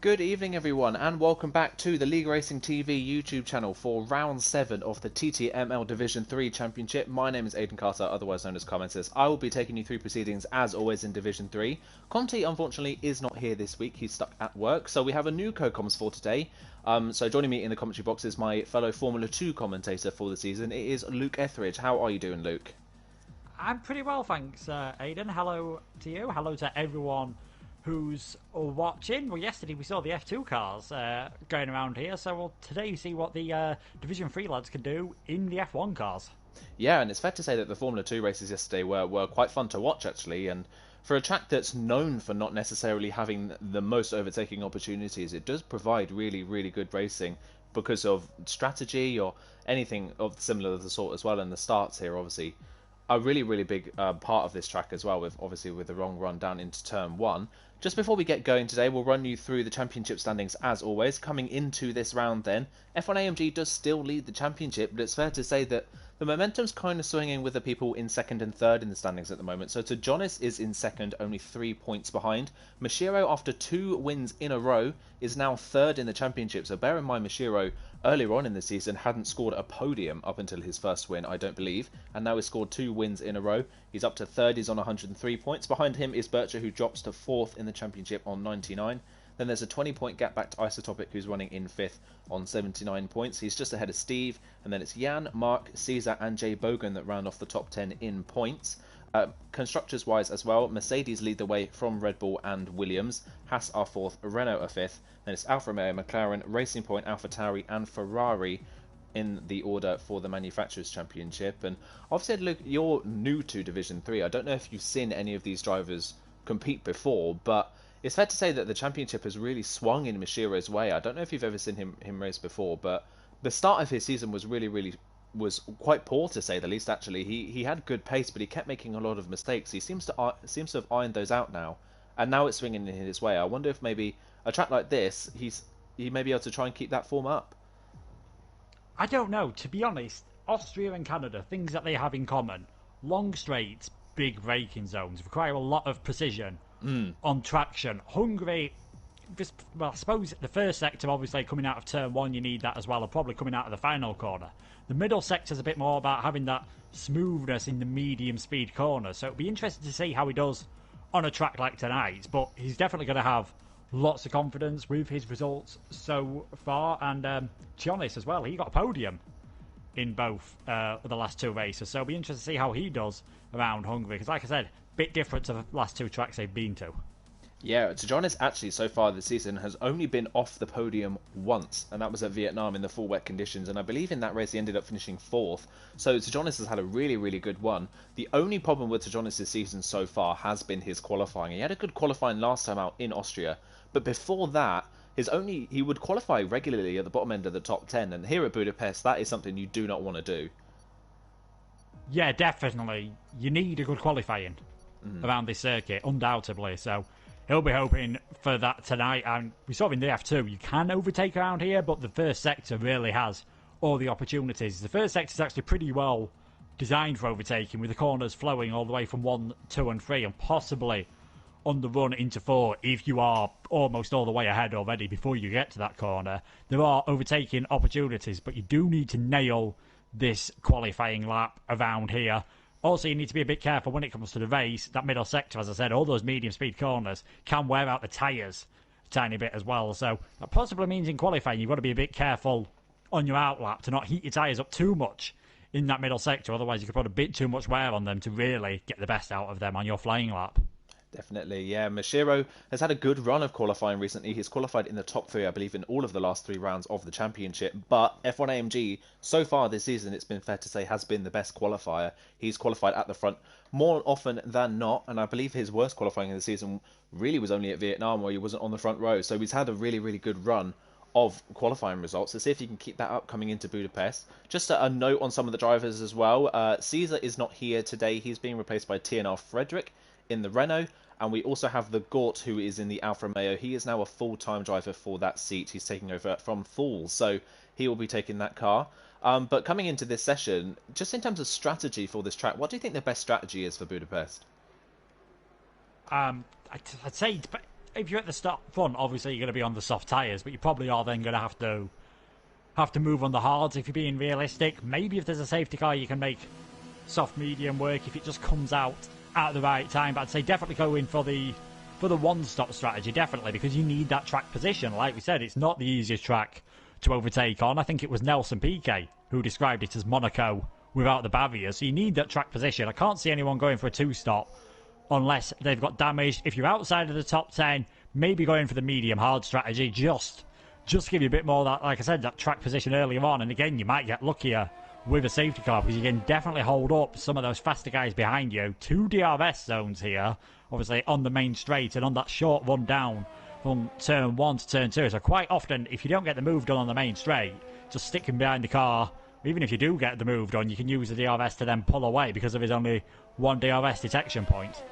Good evening, everyone, and welcome back to the League Racing TV YouTube channel for round 7 of the TTML Division 3 Championship. My name is Aidan Carter, otherwise known as Commenters. I will be taking you through proceedings as always in Division 3. Conti, unfortunately, is not here this week. He's stuck at work, so we have a new co-coms for today. So joining me in the commentary box is my fellow Formula 2 commentator for the season. It is Luke Etheridge. How are you doing, Luke? I'm pretty well, thanks, Aidan. Hello to you. Hello to everyone who's watching. Well, yesterday we saw the F2 cars going around here, so we'll today see what the Division 3 lads can do in the F1 cars. Yeah, and it's fair to say that the Formula 2 races yesterday were quite fun to watch, actually, and for a track that's known for not necessarily having the most overtaking opportunities, it does provide really, really good racing because of strategy or anything of similar of the sort as well, and the starts here, obviously, a really, really big part of this track as well, with obviously with the wrong run down into turn 1. Just before we get going today, we'll run you through the championship standings as always. Coming into this round then, F1 AMG does still lead the championship, but it's fair to say that the momentum's kind of swinging with the people in second and third in the standings at the moment. So Jonas is in second, only 3 points behind. Mashiro, after 2 wins in a row, is now third in the championship. So bear in mind, Mashiro earlier on in the season hadn't scored a podium up until his first win, I don't believe, and now he's scored 2 wins in a row. He's up to third, he's on 103 points. Behind him is Bircher, who drops to fourth in the championship on 99. Then there's a 20-point gap back to Isotopic, who's running in 5th on 79 points. He's just ahead of Steve. And then it's Jan, Mark, Caesar and Jay Bogan that round off the top 10 in points. Constructors-wise as well, Mercedes lead the way from Red Bull and Williams. Haas are 4th, Renault are 5th. Then it's Alfa Romeo, McLaren, Racing Point, AlphaTauri and Ferrari in the order for the Manufacturers' Championship. And obviously, Luke, you're new to Division 3. I don't know if you've seen any of these drivers compete before, but it's fair to say that the championship has really swung in Mashiro's way. I don't know if you've ever seen him race before, but the start of his season was was quite poor, to say the least. Actually, he had good pace, but he kept making a lot of mistakes. He seems to have ironed those out now, and now it's swinging in his way. I wonder if maybe a track like this, he may be able to try and keep that form up. I don't know, to be honest. Austria and Canada, things that they have in common: long straights, big braking zones, require a lot of precision on traction. Hungary, well, I suppose the first sector, obviously coming out of turn 1, you need that as well, and probably coming out of the final corner. The middle sector is a bit more about having that smoothness in the medium speed corners, so it'll be interesting to see how he does on a track like tonight, but he's definitely going to have lots of confidence with his results so far. And to be honest as well, he got a podium in both the last 2 races, so it'll be interesting to see how he does around Hungary, because like I said, bit different to the last 2 tracks they've been to. Yeah, Jonas actually so far this season has only been off the podium once, and that was at Vietnam in the full wet conditions, and I believe in that race he ended up finishing 4th. So Jonas has had a really, really good one. The only problem with Jonas' season so far has been his qualifying. He had a good qualifying last time out in Austria, but before that, he would qualify regularly at the bottom end of the top 10, and here at Budapest, that is something you do not want to do. Yeah, definitely. You need a good qualifying around this circuit, undoubtedly. So he'll be hoping for that tonight. And we saw in the F2, you can overtake around here, but the first sector really has all the opportunities. The first sector is actually pretty well designed for overtaking, with the corners flowing all the way from 1, 2 and 3, and possibly on the run into 4 if you are almost all the way ahead already before you get to that corner. There are overtaking opportunities, but you do need to nail this qualifying lap around here. Also, you need to be a bit careful when it comes to the race. That middle sector, as I said, all those medium speed corners can wear out the tyres a tiny bit as well. So that possibly means in qualifying you've got to be a bit careful on your outlap to not heat your tyres up too much in that middle sector. Otherwise, you could put a bit too much wear on them to really get the best out of them on your flying lap. Definitely, yeah. Mashiro has had a good run of qualifying recently. He's qualified in the top 3, I believe, in all of the last 3 rounds of the championship. But F1 AMG, so far this season, it's been fair to say, has been the best qualifier. He's qualified at the front more often than not, and I believe his worst qualifying in the season really was only at Vietnam, where he wasn't on the front row. So he's had a really, really good run of qualifying results. Let's see if he can keep that up coming into Budapest. Just a note on some of the drivers as well. Caesar is not here today. He's being replaced by TNR Frederick in the Renault, and we also have the Gort, who is in the Alfa Romeo. He is now a full-time driver for that seat. He's taking over from Fool, so he will be taking that car. But coming into this session, just in terms of strategy for this track, what do you think the best strategy is for Budapest? I'd say if you're at the start front, obviously you're going to be on the soft tyres, but you probably are then going to have to move on the hards if you're being realistic. Maybe if there's a safety car, you can make soft medium work if it just comes out at the right time. But I'd say definitely go in for the one-stop strategy, definitely, because you need that track position. Like we said, it's not the easiest track to overtake on. I think it was Nelson Piquet who described it as Monaco without the barriers. So you need that track position. I can't see anyone going for a two-stop unless they've got damage. If you're outside of the top 10, maybe going for the medium-hard strategy. Just give you a bit more of that, like I said, that track position earlier on. And again, you might get luckier with a safety car because you can definitely hold up some of those faster guys behind you. 2 DRS zones here, obviously on the main straight and on that short run down from turn 1 to turn 2. So quite often, if you don't get the move done on the main straight, just sticking behind the car, even if you do get the move done, you can use the DRS to then pull away because there is only one DRS detection point.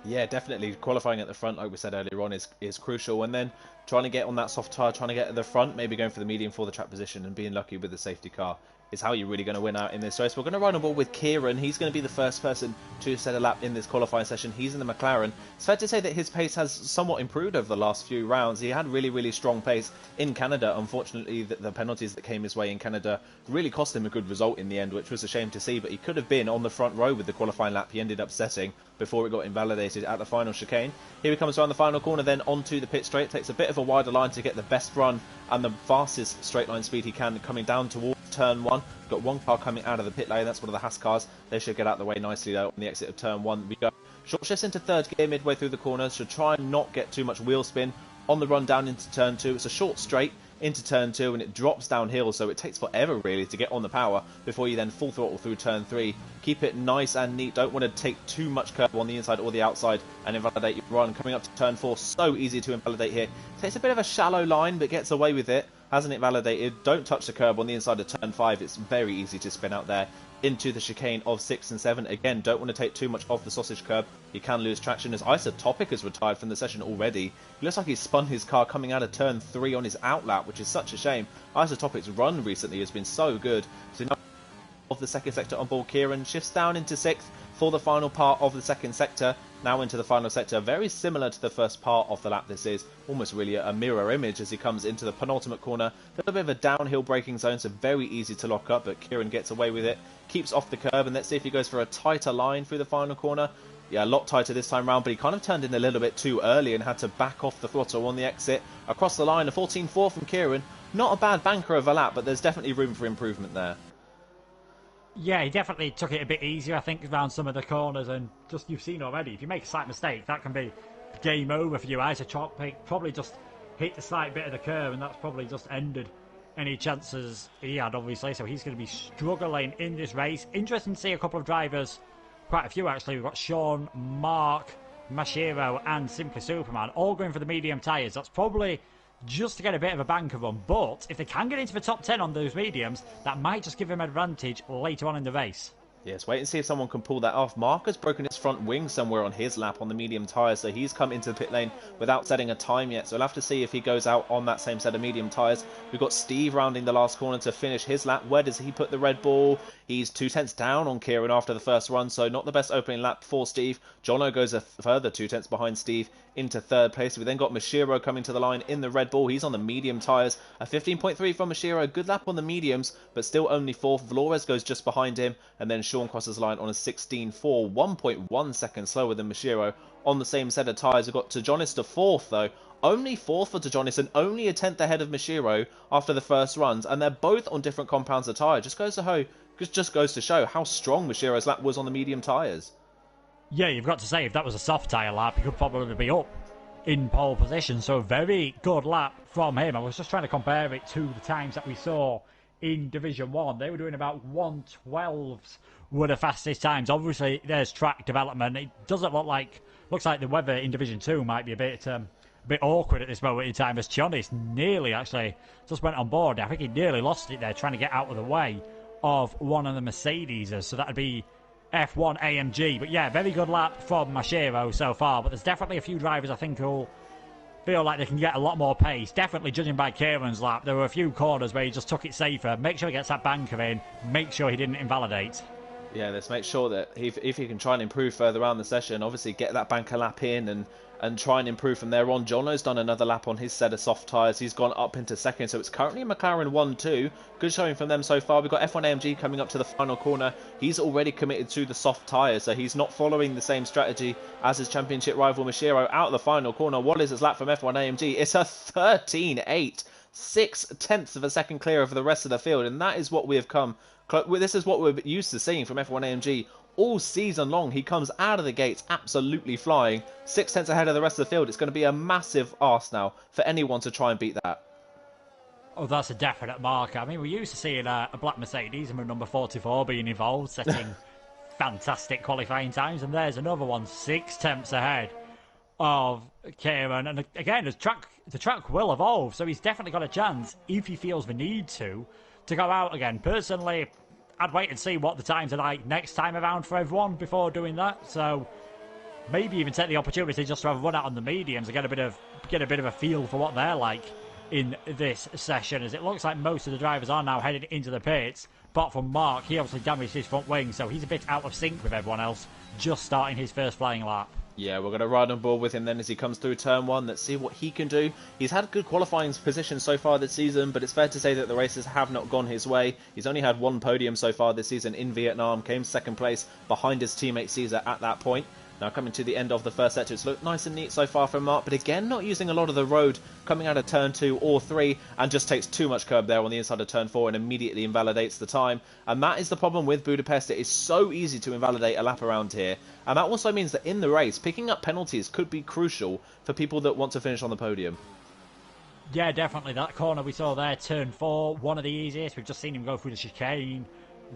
Yeah, definitely. Qualifying at the front, like we said earlier on, is crucial. And then trying to get on that soft tyre, trying to get at the front, maybe going for the medium for the track position and being lucky with the safety car is how you're really going to win out in this race. We're going to run on board with Kieran. He's going to be the first person to set a lap in this qualifying session. He's in the McLaren. It's fair to say that his pace has somewhat improved over the last few rounds. He had really strong pace in Canada. Unfortunately, the penalties that came his way in Canada really cost him a good result in the end, which was a shame to see. But he could have been on the front row with the qualifying lap he ended up setting before it got invalidated at the final chicane. Here he comes around the final corner, then onto the pit straight. Takes a bit of a wider line to get the best run and the fastest straight line speed he can coming down towards turn 1. Got one car coming out of the pit lane. That's one of the Haas cars. They should get out the way nicely though on the exit of turn 1. We go short shifts into third gear midway through the corners. Should try and not get too much wheel spin on the run down into turn 2. It's a short straight into turn 2 and it drops downhill, so it takes forever really to get on the power before you then full throttle through turn 3. Keep it nice and neat. Don't want to take too much curb on the inside or the outside and invalidate your run. Coming up to turn 4, so easy to invalidate here. Takes a bit of a shallow line but gets away with it. Hasn't it validated? Don't touch the curb on the inside of turn 5. It's very easy to spin out there into the chicane of 6 and 7. Again, don't want to take too much off the sausage curb. You can lose traction as Isotopic has retired from the session already. It looks like he's spun his car coming out of turn 3 on his outlap, which is such a shame. Isotopic's run recently has been so good. So now of the second sector on board, Kieran shifts down into 6th for the final part of the second sector. Now into the final sector, very similar to the first part of the lap. This is almost really a mirror image as he comes into the penultimate corner. A little bit of a downhill braking zone, so very easy to lock up, but Kieran gets away with it, keeps off the curb, and let's see if he goes for a tighter line through the final corner. Yeah, a lot tighter this time round, but he kind of turned in a little bit too early and had to back off the throttle on the exit. Across the line, a 14.4 from Kieran. Not a bad banker of a lap, but there's definitely room for improvement there. Yeah, he definitely took it a bit easier, I think, around some of the corners, and just you've seen already, if you make a slight mistake, that can be game over for you. Isotopic probably just hit the slight bit of the curve, and that's probably just ended any chances he had, obviously, so he's going to be struggling in this race. Interesting to see a couple of drivers, quite a few actually. We've got Sean, Mark, Mashiro, and Simply Superman, all going for the medium tyres. That's probably just to get a bit of a banker run, but if they can get into the top 10 on those mediums, that might just give him an advantage later on in the race. Yes, wait and see if someone can pull that off. Mark has broken his front wing somewhere on his lap on the medium tyres, so he's come into the pit lane without setting a time yet. So we'll have to see if he goes out on that same set of medium tyres. We've got Steve rounding the last corner to finish his lap. Where does he put the Red Bull? He's 2 tenths down on Kieran after the first run, so not the best opening lap for Steve. Jono goes a further 2 tenths behind Steve into third place. We then got Mashiro coming to the line in the Red Bull. He's on the medium tyres. A 15.3 from Mashiro. Good lap on the mediums, but still only 4th. Flores goes just behind him, and then Sean crosses the line on a 16.4, 1.1 seconds slower than Mashiro on the same set of tyres. We've got Tejonis to 4th, though. Only 4th for Tejonis and only a 10th ahead of Mashiro after the first runs, and they're both on different compounds of tyre. Just goes to show how strong Mashiro's lap was on the medium tyres. Yeah, you've got to say, if that was a soft tyre lap, he could probably be up in pole position. So a very good lap from him. I was just trying to compare it to the times that we saw in Division 1. They were doing about 112s were the fastest times. Obviously, there's track development. It doesn't looks like the weather in Division 2 might be a bit awkward at this moment in time, as Chionis nearly actually just went on board. I think he nearly lost it there trying to get out of the way of one of the Mercedes. So that would be F1 AMG. But yeah, very good lap from Mashiro so far. But there's definitely a few drivers I think who'll feel like they can get a lot more pace. Definitely judging by Kieran's lap, there were a few corners where he just took it safer. Make sure he gets that banker in. Make sure he didn't invalidate. Yeah, let's make sure that if he can try and improve further around the session, obviously get that banker lap in and try and improve from there on. Jono's done another lap on his set of soft tyres. He's gone up into second, so it's currently McLaren 1-2. Good showing from them so far. We've got F1 AMG coming up to the final corner. He's already committed to the soft tyres, so he's not following the same strategy as his championship rival Mashiro out of the final corner. What is his lap from F1 AMG? It's a 13.8. 6/10 of a second clear of the rest of the field, and that is what we have come. This is what we're used to seeing from F1 AMG all season long. He comes out of the gates absolutely flying, 6/10 ahead of the rest of the field. It's going to be a massive ask now for anyone to try and beat that. Oh, that's a definite marker. I mean, we're used to seeing a black Mercedes and number 44 being involved, setting fantastic qualifying times, and there's another one 6/10 ahead of Kieran. And again, the track will evolve, so he's definitely got a chance, if he feels the need to go out again. Personally, I'd wait and see what the times are like next time around for everyone before doing that. So maybe even take the opportunity just to have a run out on the mediums and get a bit of a feel for what they're like in this session, as it looks like most of the drivers are now heading into the pits. Apart from Mark, he obviously damaged his front wing, so he's a bit out of sync with everyone else, just starting his first flying lap. Yeah, we're going to ride on board with him then as he comes through turn one. Let's see what he can do. He's had good qualifying positions so far this season, but it's fair to say that the races have not gone his way. He's only had one podium so far this season in Vietnam, came second place behind his teammate Caesar at that point. Now coming to the end of the first sector, it's looked nice and neat so far from Mark, but again not using a lot of the road coming out of turn 2 or 3, and just takes too much curb there on the inside of turn 4 and immediately invalidates the time. And that is the problem with Budapest. It is so easy to invalidate a lap around here, and that also means that in the race, picking up penalties could be crucial for people that want to finish on the podium. Yeah, definitely. That corner we saw there, turn 4, one of the easiest. We've just seen him go through the chicane.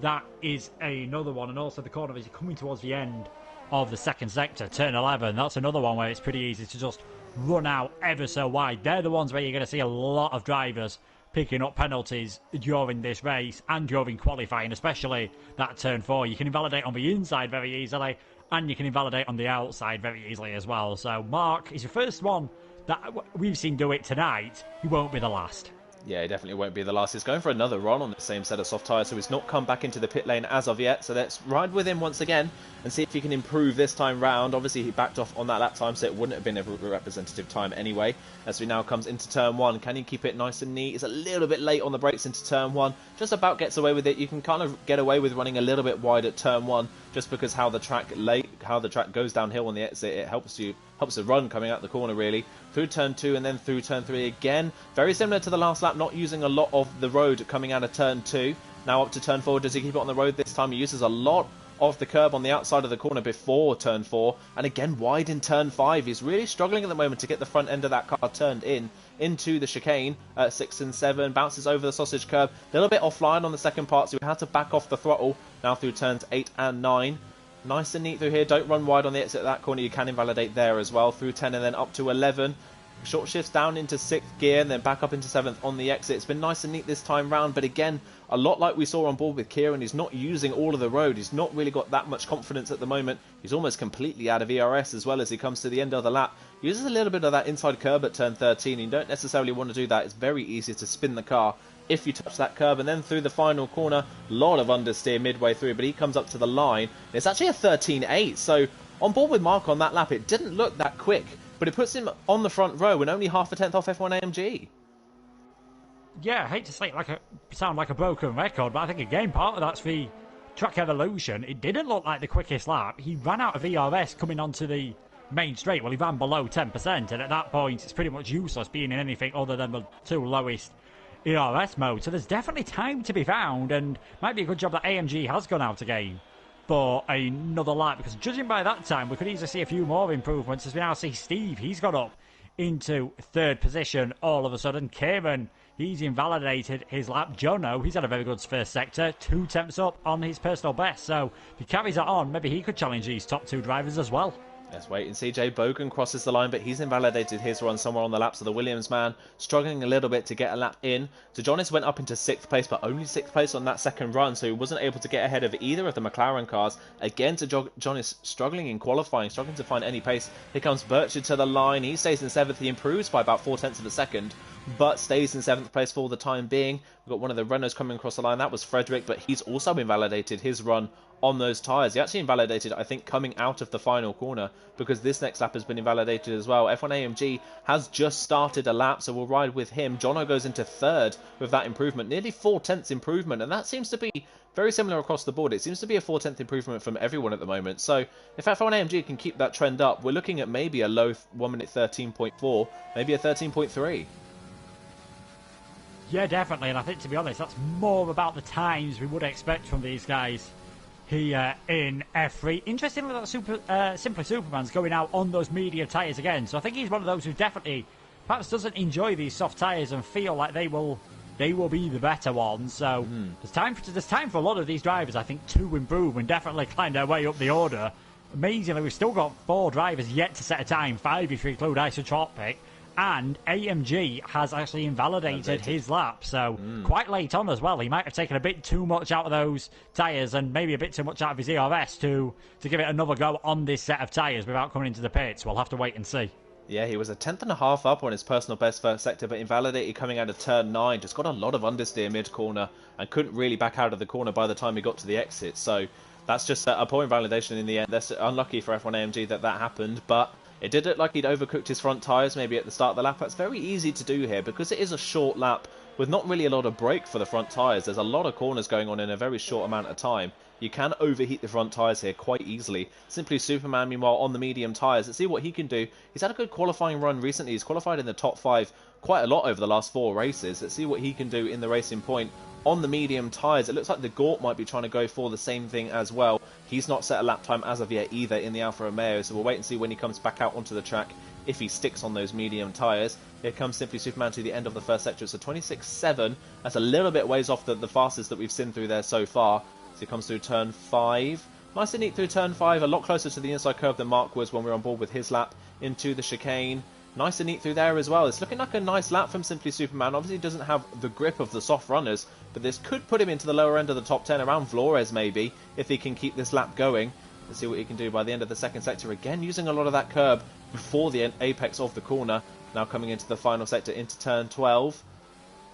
That is another one, and also the corner as you're coming towards the end of the second sector, turn 11. That's another one where it's pretty easy to just run out ever so wide. They're the ones where you're going to see a lot of drivers picking up penalties during this race and during qualifying, especially that turn 4. You can invalidate on the inside very easily, and you can invalidate on the outside very easily as well. So Mark is the first one that we've seen do it tonight. He won't be the last. Yeah, he definitely won't be the last. He's going for another run on the same set of soft tyres, so he's not come back into the pit lane as of yet. So let's ride with him once again and see if he can improve this time round. Obviously, he backed off on that lap time, so it wouldn't have been a representative time anyway. As we now comes into turn 1, can he keep it nice and neat? He's a little bit late on the brakes into turn 1. Just about gets away with it. You can kind of get away with running a little bit wide at turn 1, just because how the track goes downhill on the exit. It helps the run coming out the corner really. Through turn 2 and then through turn 3 again. Very similar to the last lap, not using a lot of the road coming out of turn 2. Now up to turn 4, does he keep it on the road this time? He uses a lot of the curb on the outside of the corner before turn 4, and again wide in turn 5. He's really struggling at the moment to get the front end of that car turned into the chicane at 6 and 7, bounces over the sausage curb, a little bit offline on the second part, so we had to back off the throttle now through turns 8 and 9. Nice and neat through here. Don't run wide on the exit of that corner. You can invalidate there as well. Through 10 and then up to 11. Short shifts down into 6th gear and then back up into 7th on the exit. It's been nice and neat this time round, but again, a lot like we saw on board with Kieran. He's not using all of the road. He's not really got that much confidence at the moment. He's almost completely out of ERS as well as he comes to the end of the lap. He uses a little bit of that inside curb at turn 13. You don't necessarily want to do that. It's very easy to spin the car if you touch that curb, and then through the final corner, a lot of understeer midway through, but he comes up to the line. It's actually a 13.8, so on board with Mark on that lap, it didn't look that quick, but it puts him on the front row and only half a tenth off F1 AMG. Yeah, I hate to say it sound like a broken record, but I think again part of that's the track evolution. It didn't look like the quickest lap. He ran out of ERS coming onto the main straight. Well, he ran below 10%, and at that point it's pretty much useless being in anything other than the two lowest ERS mode. So there's definitely time to be found, and might be a good job that AMG has gone out again for another lap, because judging by that time we could easily see a few more improvements. As we now see Steve, he's got up into 3rd position all of a sudden. Kieran, he's invalidated his lap. Jono, he's had a very good first sector, 2 temps up on his personal best, so if he carries that on, maybe he could challenge these top 2 drivers as well. Let's wait and see. Jay Bogan crosses the line, but he's invalidated his run somewhere on the laps of the Williams man, struggling a little bit to get a lap in. So Jonas went up into 6th place, but only 6th place on that second run, so he wasn't able to get ahead of either of the McLaren cars. Again, to Jonas struggling in qualifying, struggling to find any pace. Here comes Birchard to the line. He stays in 7th. He improves by about 4 tenths of a second but stays in 7th place for the time being. We've got one of the runners coming across the line. That was Frederick, but he's also invalidated his run on those tyres. He actually invalidated, I think, coming out of the final corner, because this next lap has been invalidated as well. F1 AMG has just started a lap, so we'll ride with him. Jono goes into 3rd with that improvement, nearly 4/10 improvement, and that seems to be very similar across the board. It seems to be a 4/10 improvement from everyone at the moment. So if F1 AMG can keep that trend up, we're looking at maybe a low 1 minute 13.4, maybe a 13.3. Yeah, definitely, and I think, to be honest, that's more about the times we would expect from these guys here in F3. Interestingly, that Simply Superman's going out on those medium tyres again, so I think he's one of those who definitely perhaps doesn't enjoy these soft tyres and feel like they will be the better ones. So there's time for a lot of these drivers, I think, to improve and definitely climb their way up the order. Amazingly, we've still got 4 drivers yet to set a time, 5 if you include Isotropic, and AMG has actually invalidated his lap, so quite late on as well. He might have taken a bit too much out of those tyres and maybe a bit too much out of his ERS to give it another go on this set of tyres without coming into the pits. We'll have to wait and see. Yeah, he was a 10.5 up on his personal best first sector, but invalidated coming out of turn 9. Just got a lot of understeer mid-corner and couldn't really back out of the corner by the time he got to the exit. So that's just a poor invalidation in the end. That's unlucky for F1 AMG that happened, but it did look like he'd overcooked his front tyres maybe at the start of the lap. That's very easy to do here because it is a short lap with not really a lot of brake for the front tyres. There's a lot of corners going on in a very short amount of time. You can overheat the front tyres here quite easily. Simply Superman, meanwhile, on the medium tyres. Let's see what he can do. He's had a good qualifying run recently. He's qualified in the top 5 quite a lot over the last 4 races. Let's see what he can do in the Racing Point on the medium tyres. It looks like the Gort might be trying to go for the same thing as well. He's not set a lap time as of yet either in the Alfa Romeo, so we'll wait and see when he comes back out onto the track if he sticks on those medium tyres. Here comes Simply Superman to the end of the first sector. It's a 26.7. That's a little bit ways off the fastest that we've seen through there so far. So he comes through turn 5. Nice and neat through turn 5, a lot closer to the inside curve than Mark was when we were on board with his lap into the chicane. Nice and neat through there as well. It's looking like a nice lap from Simply Superman. Obviously, he doesn't have the grip of the soft runners, but this could put him into the lower end of the top 10, around Flores maybe, if he can keep this lap going. Let's see what he can do by the end of the second sector. Again, using a lot of that curb before the apex of the corner. Now coming into the final sector, into turn 12.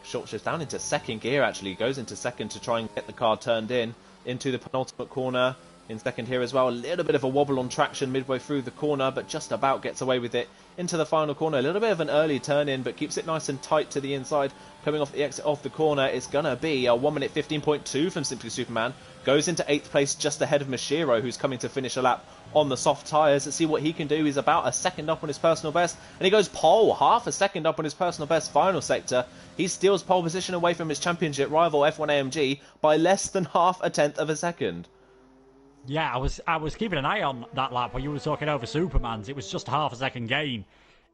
Short shift down into second gear, actually. Goes into second to try and get the car turned in. Into the penultimate corner. In second here as well, a little bit of a wobble on traction midway through the corner, but just about gets away with it into the final corner. A little bit of an early turn in, but keeps it nice and tight to the inside. Coming off the exit of the corner, it's going to be a 1 minute 15.2 from Simply Superman. Goes into 8th place just ahead of Mashiro, who's coming to finish a lap on the soft tyres. Let's see what he can do. He's about a second up on his personal best, and he goes pole, half a second up on his personal best final sector. He steals pole position away from his championship rival F1 AMG by less than half a tenth of a second. Yeah, I was keeping an eye on that lap where you were talking over Superman's. It was just half a second gain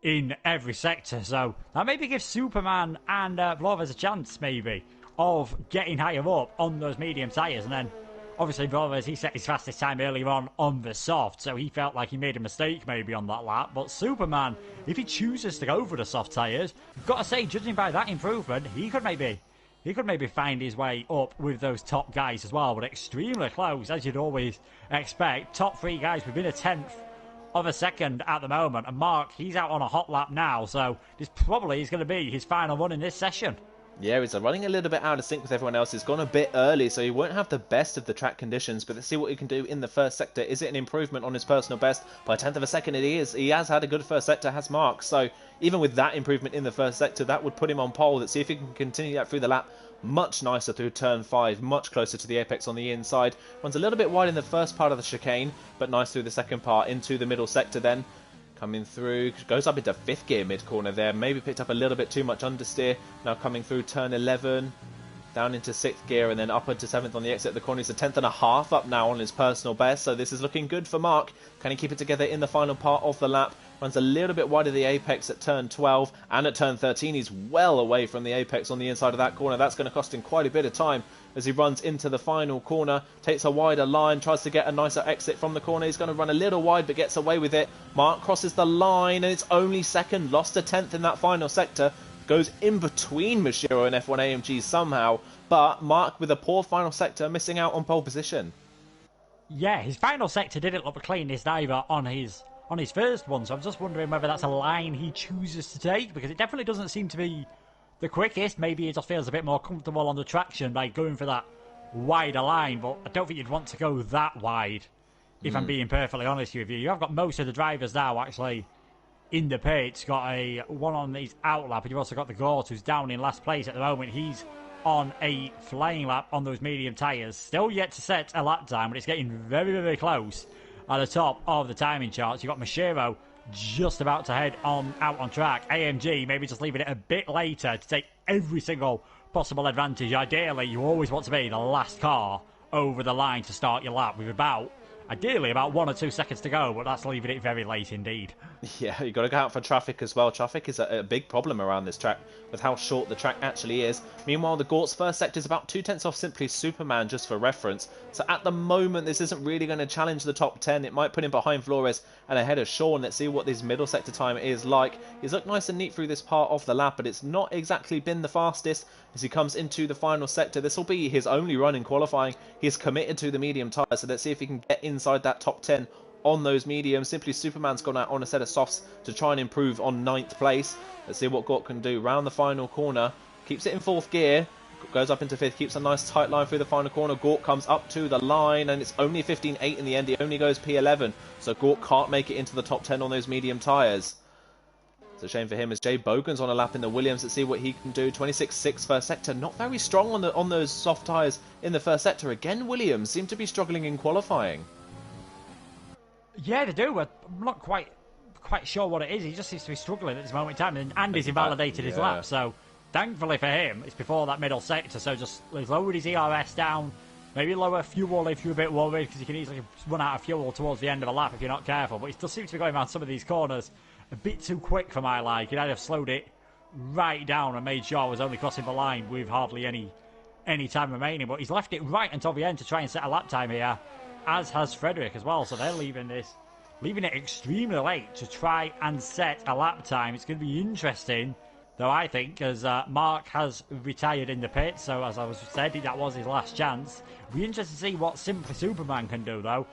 in every sector, so that maybe gives Superman and Vlovez a chance, maybe, of getting higher up on those medium tyres. And then, obviously, Vlovez, he set his fastest time earlier on the soft, so he felt like he made a mistake maybe on that lap. But Superman, if he chooses to go for the soft tyres, I've got to say, judging by that improvement, he could maybe find his way up with those top guys as well, but extremely close, as you'd always expect. Top 3 guys within a tenth of a second at the moment, and Mark, he's out on a hot lap now, so this probably is going to be his final run in this session. Yeah, he's running a little bit out of sync with everyone else. He's gone a bit early, so he won't have the best of the track conditions, but let's see what he can do in the first sector. Is it an improvement on his personal best? By a tenth of a second it is. He has had a good first sector, has Mark, so even with that improvement in the first sector, that would put him on pole. Let's see if he can continue that through the lap. Much nicer through turn 5, much closer to the apex on the inside. Runs a little bit wide in the first part of the chicane, but nice through the second part into the middle sector then. Coming through, goes up into 5th gear mid-corner there. Maybe picked up a little bit too much understeer. Now coming through turn 11, down into 6th gear and then up into 7th on the exit of the corner. He's a tenth and a half up now on his personal best, so this is looking good for Mark. Can he keep it together in the final part of the lap? Runs a little bit wide of the apex at turn 12, and at turn 13 he's well away from the apex on the inside of that corner. That's going to cost him quite a bit of time as he runs into the final corner, takes a wider line, tries to get a nicer exit from the corner. He's going to run a little wide but gets away with it. Mark crosses the line and it's only second, lost a tenth in that final sector. Goes in between Mashiro and F1 AMG somehow, but Mark with a poor final sector, missing out on pole position. Yeah, his final sector didn't look the cleanest either on his first one, so I'm just wondering whether that's a line he chooses to take, because it definitely doesn't seem to be the quickest. Maybe he just feels a bit more comfortable on the traction by going for that wider line, but I don't think you'd want to go that wide, if I'm being perfectly honest with you. You have got most of the drivers now actually in the pits. Got a one on his out lap, and you've also got the Gort, who's down in last place at the moment. He's on a flying lap on those medium tyres. Still yet to set a lap time, but it's getting very, very close at the top of the timing charts. You've got Mashiro just about to head on out on track. AMG maybe just leaving it a bit later to take every single possible advantage. Ideally, you always want to be the last car over the line to start your lap with ideally about 1 or 2 seconds to go, but that's leaving it very late indeed. Yeah, you've got to go out for traffic as well. Traffic is a big problem around this track with how short the track actually is. Meanwhile, the Gort's first sector is about 2 tenths off Simply Superman, just for reference. So at the moment, this isn't really going to challenge the top 10. It might put him behind Flores and ahead of Sean. Let's see what this middle sector time is like. He's looked nice and neat through this part of the lap, but it's not exactly been the fastest as he comes into the final sector. This will be his only run in qualifying. He's committed to the medium tyre, so let's see if he can get inside that top 10 on those mediums. Simply Superman's gone out on a set of softs to try and improve on 9th place. Let's see what Gort can do. Round the final corner, keeps it in 4th gear, goes up into 5th, keeps a nice tight line through the final corner. Gort comes up to the line, and it's only 15.8 in the end. He only goes P11, so Gort can't make it into the top 10 on those medium tyres. It's a shame for him as Jay Bogan's on a lap in the Williams. Let's see what he can do. 26.6 first sector. Not very strong on those soft tyres in the first sector. Again, Williams seem to be struggling in qualifying. Yeah, they do. I'm not quite sure what it is. He just seems to be struggling at this moment in time. And Andy's invalidated his lap, so thankfully for him, it's before that middle sector. So just he's lowered his ERS down. Maybe lower fuel if you're a bit worried, because you can easily run out of fuel towards the end of a lap if you're not careful. But he still seems to be going around some of these corners a bit too quick for my liking. I'd have slowed it right down and made sure I was only crossing the line with hardly any time remaining. But he's left it right until the end to try and set a lap time here, as has Frederick as well. So they're leaving it extremely late to try and set a lap time. It's going to be interesting, though, I think, as Mark has retired in the pit. So as I was said, that was his last chance. Be interested to see what Simply Superman can do, though,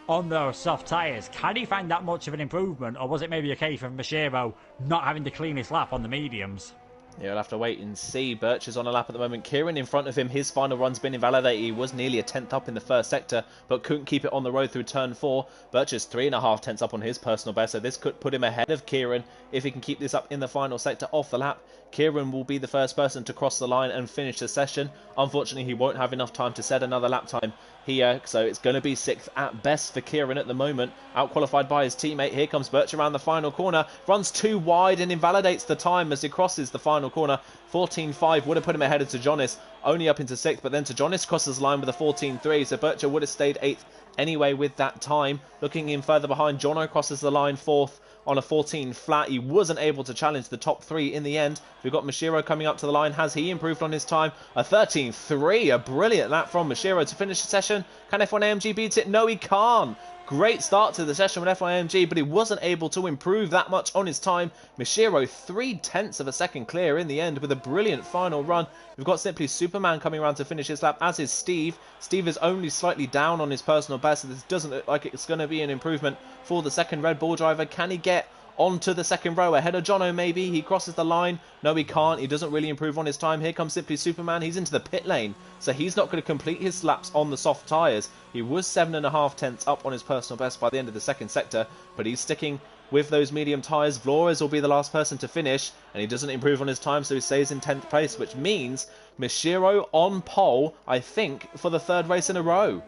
on those soft tyres. Can he find that much of an improvement, or was it maybe a case of Mashiro not having the cleanest lap on the mediums? Yeah, we'll have to wait and see. Birch is on a lap at the moment. Kieran in front of him. His final run's been invalidated. He was nearly a 10th up in the first sector, but couldn't keep it on the road through turn 4. Birch is 3.5 tenths up on his personal best, so this could put him ahead of Kieran if he can keep this up in the final sector off the lap. Kieran will be the first person to cross the line and finish the session. Unfortunately, he won't have enough time to set another lap time here, so it's going to be 6th at best for Kieran at the moment. Outqualified by his teammate. Here comes Birch around the final corner. Runs too wide and invalidates the time as he crosses the final corner. 14.5 would have put him ahead of Tejonis, only up into 6th, but then Tejonis crosses the line with a 14.3, so Bircher would have stayed 8th anyway with that time. Looking in further behind, Jono crosses the line 4th on a 14 flat. He wasn't able to challenge the top 3 in the end. We've got Mashiro coming up to the line. Has he improved on his time? A 13.3, a brilliant lap from Mashiro to finish the session. Can F1AMG beat it? No, he can't. Great start to the session with F1AMG, but he wasn't able to improve that much on his time. Mashiro 0.3 of a second clear in the end with a brilliant final run. We've got Simply Superman coming around to finish his lap, as is Steve. Steve is only slightly down on his personal best, so this doesn't look like it's going to be an improvement for the second Red Bull driver. Can he get onto the second row ahead of Jono? Maybe he crosses the line. No, he can't. He doesn't really improve on his time. Here comes Simply Superman. He's into the pit lane, so he's not going to complete his laps on the soft tyres. He was 7.5 tenths up on his personal best by the end of the second sector, but he's sticking with those medium tyres. Flores will be the last person to finish, and he doesn't improve on his time, so he stays in 10th place, which means Mashiro on pole, I think, for the 3rd race in a row.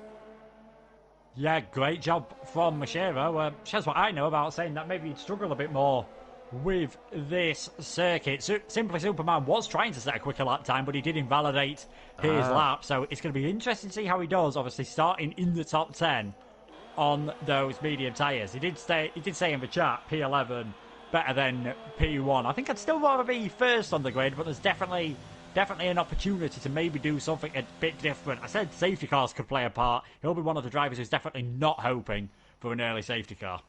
Yeah, great job from Mashiro. Shows what I know about saying that maybe he'd struggle a bit more with this circuit. Simply Superman was trying to set a quicker lap time, but he did invalidate his lap, so it's going to be interesting to see how he does, obviously starting in the top 10 on those medium tyres. He did say in the chat, P11 better than P1. I think I'd still rather be first on the grid, but there's definitely an opportunity to maybe do something a bit different. I said safety cars could play a part. He'll be one of the drivers who's definitely not hoping for an early safety car.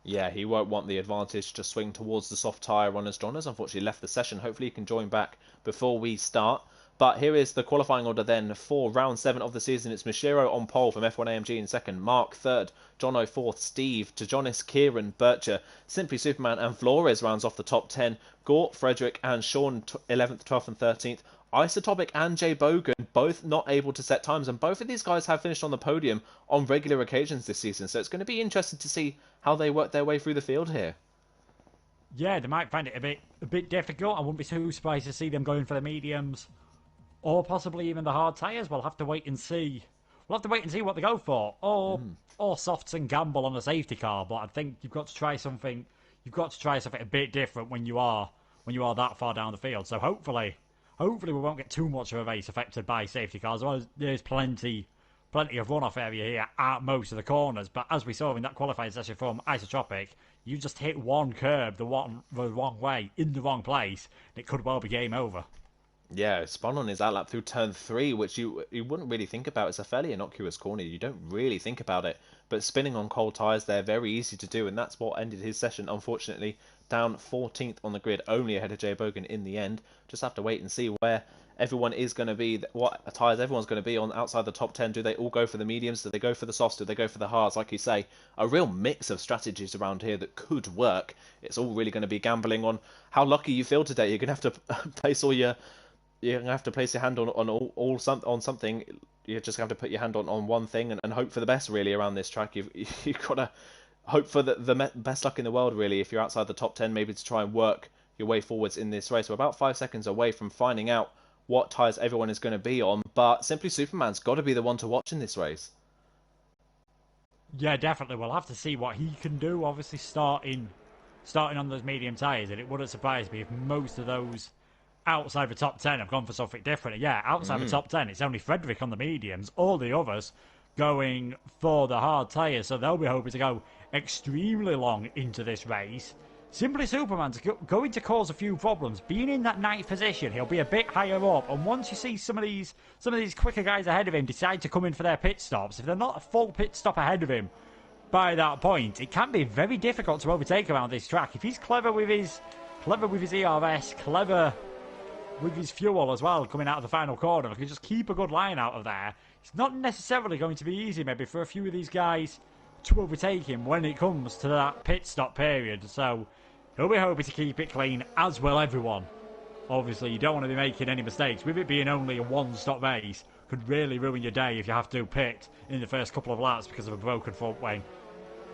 Yeah, he won't want the advantage to swing towards the soft tyre runners. John has unfortunately left the session. Hopefully he can join back before we start. But here is the qualifying order then for round 7 of the season. It's Mishiro on pole from F1AMG in second, Mark third, Jono fourth, Steve, Tejonis, Kieran, Bircher, Simply Superman and Flores rounds off the top 10. Gort, Frederick and Sean 11th, 12th and 13th. Isotopic and Jay Bogan both not able to set times, and both of these guys have finished on the podium on regular occasions this season, so it's going to be interesting to see how they work their way through the field here. Yeah, they might find it a bit difficult. I wouldn't be too surprised to see them going for the mediums, or possibly even the hard tyres. We'll have to wait and see. We'll have to wait and see what they go for, or softs and gamble on a safety car. But I think you've got to try something. You've got to try something a bit different when you are that far down the field. So hopefully we won't get too much of a race affected by safety cars. Well, there's plenty of runoff area here at most of the corners. But as we saw in that qualifying session from Isotropic, you just hit one curb the wrong way in the wrong place, and it could well be game over. Yeah, spun on his outlap through turn 3, which you wouldn't really think about. It's a fairly innocuous corner. You don't really think about it. But spinning on cold tyres there, very easy to do, and that's what ended his session, unfortunately, down 14th on the grid, only ahead of Jay Bogan in the end. Just have to wait and see where everyone is going to be, what tyres everyone's going to be on outside the top 10. Do they all go for the mediums? Do they go for the softs? Do they go for the hards? Like you say, a real mix of strategies around here that could work. It's all really going to be gambling on how lucky you feel today. You're going to have to place all your... You're going to have to place your hand on something. You just have to put your hand on one thing and hope for the best, really, around this track. You've got to hope for the best luck in the world, really, if you're outside the top 10, maybe to try and work your way forwards in this race. We're about 5 seconds away from finding out what tyres everyone is going to be on, but Simply Superman's got to be the one to watch in this race. Yeah, definitely. We'll have to see what he can do, obviously starting on those medium tyres, and it wouldn't surprise me if most of those outside the top 10 have gone for something different. Yeah, outside the top 10, it's only Frederick on the mediums, all the others going for the hard tyres, so they'll be hoping to go extremely long into this race. Simply Superman's going to cause a few problems. Being in that 9th position, he'll be a bit higher up, and once you see some of these quicker guys ahead of him decide to come in for their pit stops, if they're not a full pit stop ahead of him by that point, it can be very difficult to overtake around this track. If he's clever with his ERS, clever with his fuel as well, coming out of the final corner, if he can just keep a good line out of there, it's not necessarily going to be easy maybe for a few of these guys to overtake him when it comes to that pit stop period. So he'll be hoping to keep it clean, as will everyone. Obviously, you don't want to be making any mistakes. With it being only a one-stop race, could really ruin your day if you have to pit in the first couple of laps because of a broken front wing.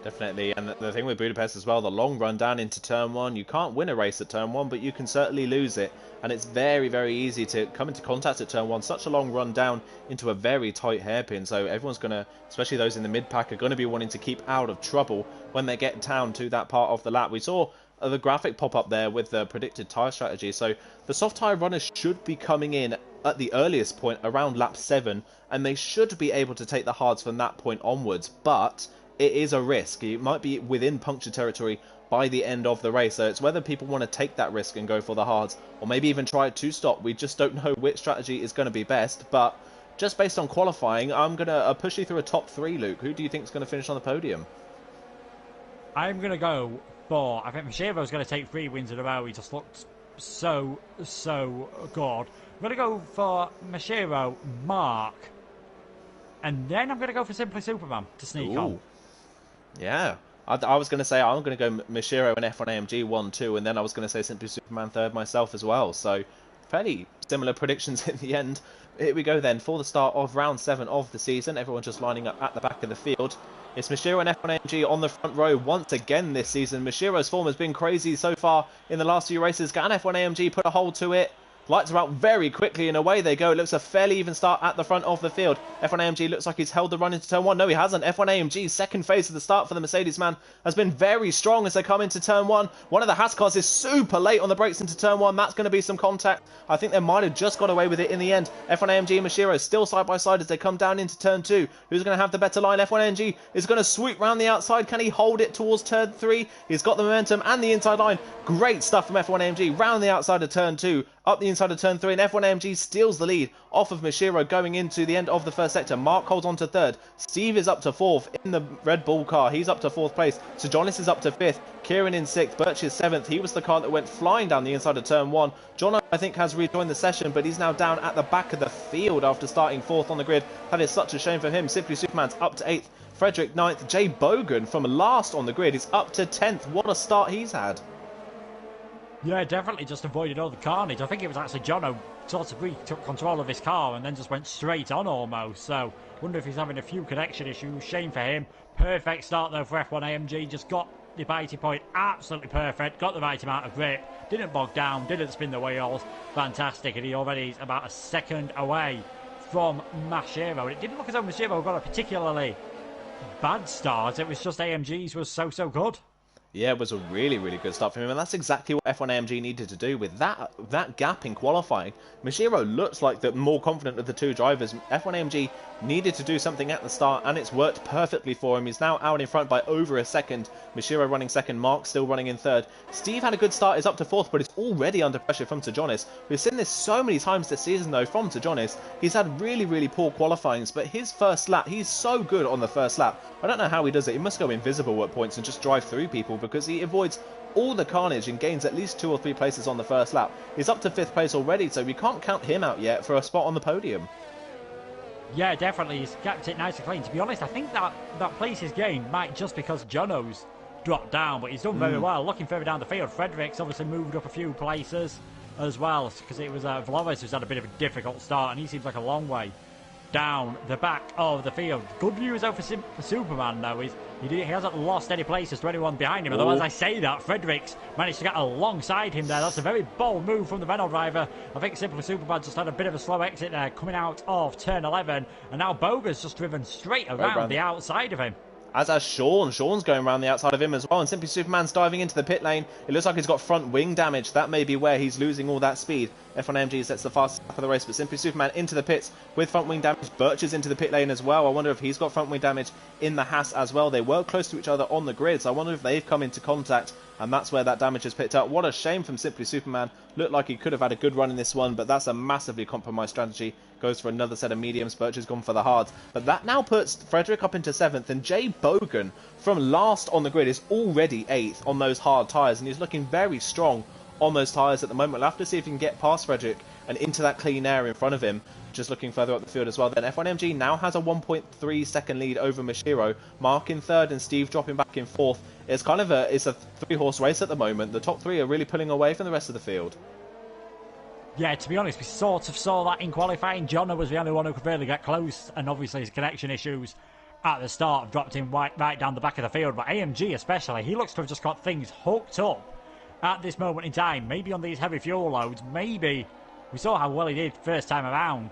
Definitely, and the thing with Budapest as well, the long run down into turn 1, you can't win a race at turn 1, but you can certainly lose it, and it's very, very easy to come into contact at turn 1, such a long run down into a very tight hairpin, so everyone's going to, especially those in the mid-pack, are going to be wanting to keep out of trouble when they get down to that part of the lap. We saw the graphic pop up there with the predicted tyre strategy, so the soft tyre runners should be coming in at the earliest point around lap 7, and they should be able to take the hards from that point onwards, but it is a risk. It might be within puncture territory by the end of the race, so it's whether people want to take that risk and go for the hards, or maybe even try to stop. We just don't know which strategy is going to be best, but just based on qualifying, I'm going to push you through a top 3, Luke. Who do you think is going to finish on the podium? I'm going to go for, I think Mashiro's going to take 3 wins in a row. He just looked so good. I'm going to go for Mashiro, Mark, and then I'm going to go for Simply Superman to sneak on. Yeah, I was going to say I'm going to go Mishiro and F1AMG 1-2, and then I was going to say Simply Superman 3rd myself as well. So fairly similar predictions in the end. Here we go then for the start of round 7 of the season. Everyone just lining up at the back of the field. It's Mishiro and F1AMG on the front row once again this season. Mishiro's form has been crazy so far in the last few races. Can F1AMG put a hold to it? Lights are out very quickly and away they go. It looks a fairly even start at the front of the field. F1AMG looks like he's held the run into turn 1. No, he hasn't. F1AMG's second phase of the start for the Mercedes man has been very strong as they come into turn 1. One of the Haas cars is super late on the brakes into turn 1. That's going to be some contact. I think they might have just got away with it in the end. F1AMG and Mashiro still side by side as they come down into turn 2. Who's going to have the better line? F1AMG is going to swoop round the outside. Can he hold it towards turn 3? He's got the momentum and the inside line. Great stuff from F1AMG round the outside of turn 2. up the inside of turn 3, and F1AMG steals the lead off of Mashiro going into the end of the first sector. Mark holds on to 3rd. Steve is up to 4th in the Red Bull car. He's up to 4th place. Sejonis is up to 5th. Kieran in 6th. Birch is 7th. He was the car that went flying down the inside of turn 1. John, I think, has rejoined the session, but he's now down at the back of the field after starting 4th on the grid. That is such a shame for him. Simply Superman's up to 8th. Frederick 9th. Jay Bogan from last on the grid is up to 10th. What a start he's had. Yeah, definitely just avoided all the carnage. I think it was actually Jono sort of took control of his car and then just went straight on almost. So, wonder if he's having a few connection issues. Shame for him. Perfect start though for F1AMG. Just got the biting point absolutely perfect. Got the right amount of grip. Didn't bog down. Didn't spin the wheels. Fantastic. And he already is about a second away from Mashiro. It didn't look as though Mashiro got a particularly bad start. It was just AMG's was so good. Yeah, it was a really, really good start for him, and that's exactly what F1AMG needed to do with that gap in qualifying. Mashiro looks like the more confident of the two drivers. F1AMG needed to do something at the start, and it's worked perfectly for him. He's now out in front by over a second. Mashiro running 2nd, Mark still running in 3rd. Steve had a good start, is up to 4th, but is already under pressure from Sejonis. We've seen this so many times this season, though, from Sejonis. He's had really, really poor qualifyings, but his first lap, he's so good on the first lap. I don't know how he does it. He must go invisible at points and just drive through people, because he avoids all the carnage and gains at least 2 or 3 places on the first lap. He's up to 5th place already, so we can't count him out yet for a spot on the podium. Yeah, definitely. He's kept it nice and clean. To be honest, I think that place he's gained might just because Jono's dropped down, but he's done very well. Looking further down the field, Fredericks obviously moved up a few places as well, because it was Vlovis who's had a bit of a difficult start, and he seems like a long way down the back of the field. Good news though for Superman though is he hasn't lost any places to anyone behind him. Although as I say that, Fredericks managed to get alongside him there. That's a very bold move from the Renault driver. I think Simply Superman just had a bit of a slow exit there coming out of turn 11, and now Boga's just driven straight around the outside of him. As has Sean. Sean's going around the outside of him as well, and Simply Superman's diving into the pit lane. It looks like he's got front wing damage. That may be where he's losing all that speed. F1AMG sets the fastest lap of the race, but Simply Superman into the pits with front wing damage. Birch is into the pit lane as well. I wonder if he's got front wing damage in the Haas as well. They were close to each other on the grid, so I wonder if they've come into contact, and that's where that damage is picked up. What a shame from Simply Superman. Looked like he could have had a good run in this one, but that's a massively compromised strategy. Goes for another set of mediums. Birch has gone for the hards. But that now puts Frederick up into 7th, and Jay Bogan from last on the grid is already 8th on those hard tyres, and he's looking very strong on those tyres at the moment. We'll have to see if he can get past Frederick and into that clean air in front of him. Just looking further up the field as well. Then F1MG now has a 1.3 second lead over Mashiro. Mark in 3rd and Steve dropping back in 4th. It's kind of a 3-horse race at the moment. The top 3 are really pulling away from the rest of the field. Yeah, to be honest, we sort of saw that in qualifying. Jono was the only one who could really get close, and obviously his connection issues at the start have dropped him right down the back of the field. But AMG especially, he looks to have just got things hooked up at this moment in time. Maybe on these heavy fuel loads, maybe we saw how well he did first time around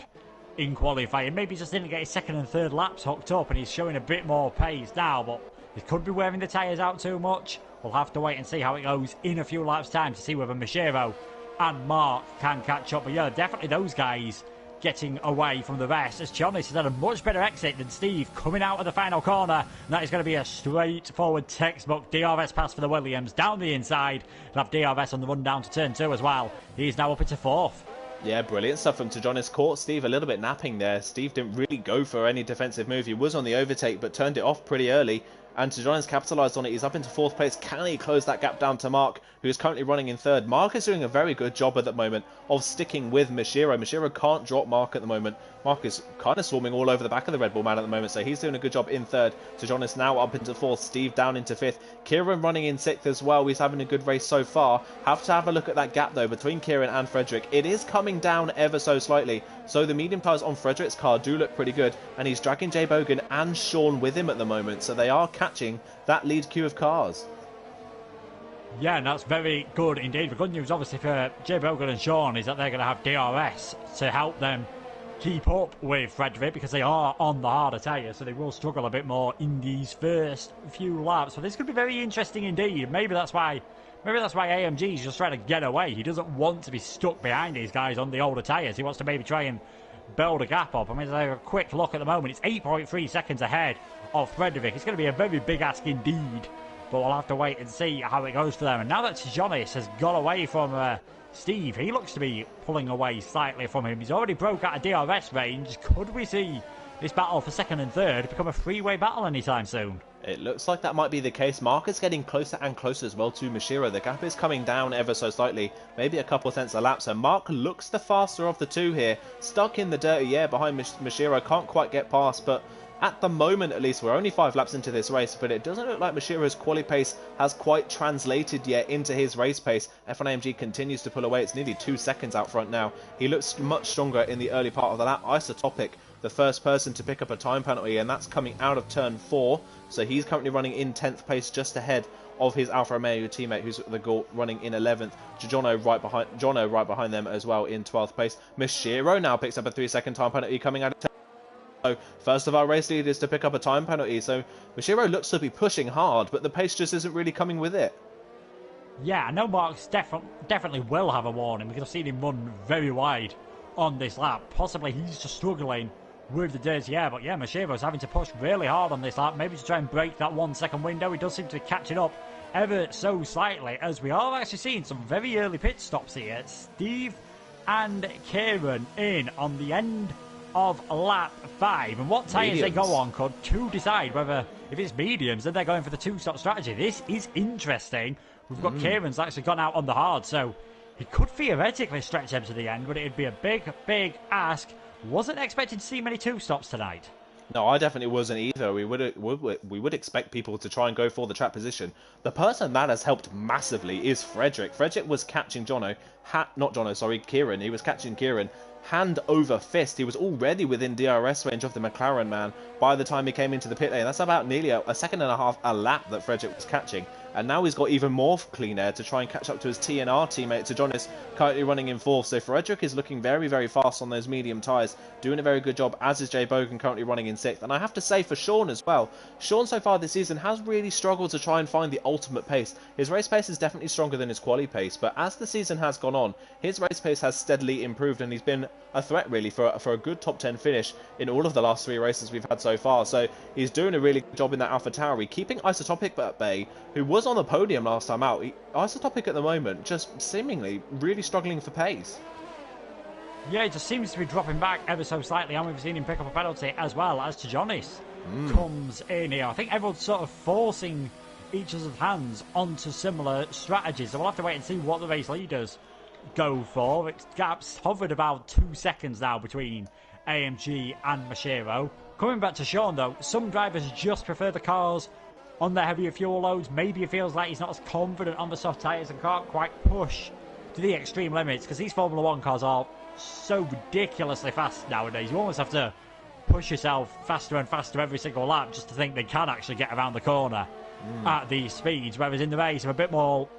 in qualifying. Maybe he just didn't get his 2nd and 3rd laps hooked up, and he's showing a bit more pace now, but he could be wearing the tyres out too much. We'll have to wait and see how it goes in a few laps' time to see whether Mashiro and Mark can catch up. But yeah, definitely those guys getting away from the rest, as Jonas has had a much better exit than Steve coming out of the final corner, and that is going to be a straightforward textbook DRS pass for the Williams down the inside. They'll have DRS on the run down to turn 2 as well. He's now up into 4th. Yeah, brilliant stuff from Tejonis. Caught Steve a little bit napping there. Steve didn't really go for any defensive move. He was on the overtake but turned it off pretty early, and Tejonis capitalised on it. He's up into 4th place. Can he close that gap down to Mark, who is currently running in 3rd? Mark is doing a very good job at the moment of sticking with Mashiro. Mashiro can't drop Mark at the moment. Mark is kind of swarming all over the back of the Red Bull man at the moment, so he's doing a good job in 3rd. Tejonis now up into 4th. Steve down into 5th. Kieran running in 6th as well. He's having a good race so far. Have to have a look at that gap though between Kieran and Frederick. It is coming down ever so slightly, so the medium tyres on Frederick's car do look pretty good, and he's dragging Jay Bogan and Sean with him at the moment, so they are catching that lead queue of cars. Yeah, and that's very good indeed. The good news obviously for Jay Bogan and Sean is that they're going to have DRS to help them keep up with Frederick, because they are on the harder tyres, so they will struggle a bit more in these first few laps. So this could be very interesting indeed. Maybe that's why AMG is just trying to get away. He doesn't want to be stuck behind these guys on the older tyres. He wants to maybe try and build a gap up. I mean, there's a quick look at the moment. It's 8.3 seconds ahead of Frederick. It's going to be a very big ask indeed, but we'll have to wait and see how it goes for them. And now that Jonas has got away from Steve, he looks to be pulling away slightly from him. He's already broke out of DRS range. Could we see this battle for second and third become a three-way battle anytime soon? It looks like that might be the case. Mark is getting closer and closer as well to Mashiro. The gap is coming down ever so slightly, maybe a couple of tenths a lap. So Mark looks the faster of the two here. Stuck in the dirty air behind Mashiro, can't quite get past, but at the moment at least, we're only 5 laps into this race, but it doesn't look like Mashiro's quali pace has quite translated yet into his race pace. F1AMG continues to pull away. It's nearly 2 seconds out front now. He looks much stronger in the early part of the lap. Isotopic, the first person to pick up a time penalty, and that's coming out of turn 4. So he's currently running in 10th place, just ahead of his Alfa Romeo teammate, who's running in 11th. Jono right behind them as well in 12th place. Mashiro now picks up a 3-second time penalty coming out of turn. So first of our race leaders to pick up a time penalty. So Mashiro looks to be pushing hard, but the pace just isn't really coming with it. Yeah, I know Mark's definitely will have a warning because I've seen him run very wide on this lap. Possibly he's just struggling with the dirty air, but yeah, Mashiro's having to push really hard on this lap, maybe to try and break that 1 second window. He does seem to be catching up ever so slightly, as we are actually seeing some very early pit stops here. Steve and Kieran in on the end of lap 5, and what tyres they go on could to decide whether, if it's mediums, then they're going for the 2-stop strategy. This is interesting. We've got Kieran's actually gone out on the hard, so he could theoretically stretch them to the end, but it'd be a big ask. Wasn't expecting to see many 2-stops tonight. No, I definitely wasn't either. We would expect people to try and go for the track position. The person that has helped massively is Frederick. Frederick was catching Kieran. He was catching Kieran hand over fist. He was already within DRS range of the McLaren man by the time he came into the pit lane. That's about nearly a second and a half a lap that Frederick was catching. And now he's got even more clean air to try and catch up to his TNR teammate, to Jonas, currently running in 4th. So Frederick is looking very fast on those medium tyres, doing a very good job, as is Jay Bogan, currently running in 6th. And I have to say for Sean as well, Sean so far this season has really struggled to try and find the ultimate pace. His race pace is definitely stronger than his quali pace, but as the season has gone on, his race pace has steadily improved, and he's been a threat really for a good top 10 finish in all of the last 3 races we've had so far. So he's doing a really good job in that AlphaTauri, keeping Isotopic at bay, who was on the podium last time out. Isotopic at the moment just seemingly really struggling for pace. Yeah, it just seems to be dropping back ever so slightly, and we've seen him pick up a penalty as well as Jonas comes in here. I think everyone's sort of forcing each other's hands onto similar strategies, so we'll have to wait and see what the race leaders go for. Its gap's hovered about 2 seconds now between AMG and Mashiro. Coming back to Sean though, some drivers just prefer the cars on their heavier fuel loads. Maybe he feels like he's not as confident on the soft tyres and can't quite push to the extreme limits, because these Formula 1 cars are so ridiculously fast nowadays. You almost have to push yourself faster and faster every single lap just to think they can actually get around the corner at these speeds, whereas in the race, a bit more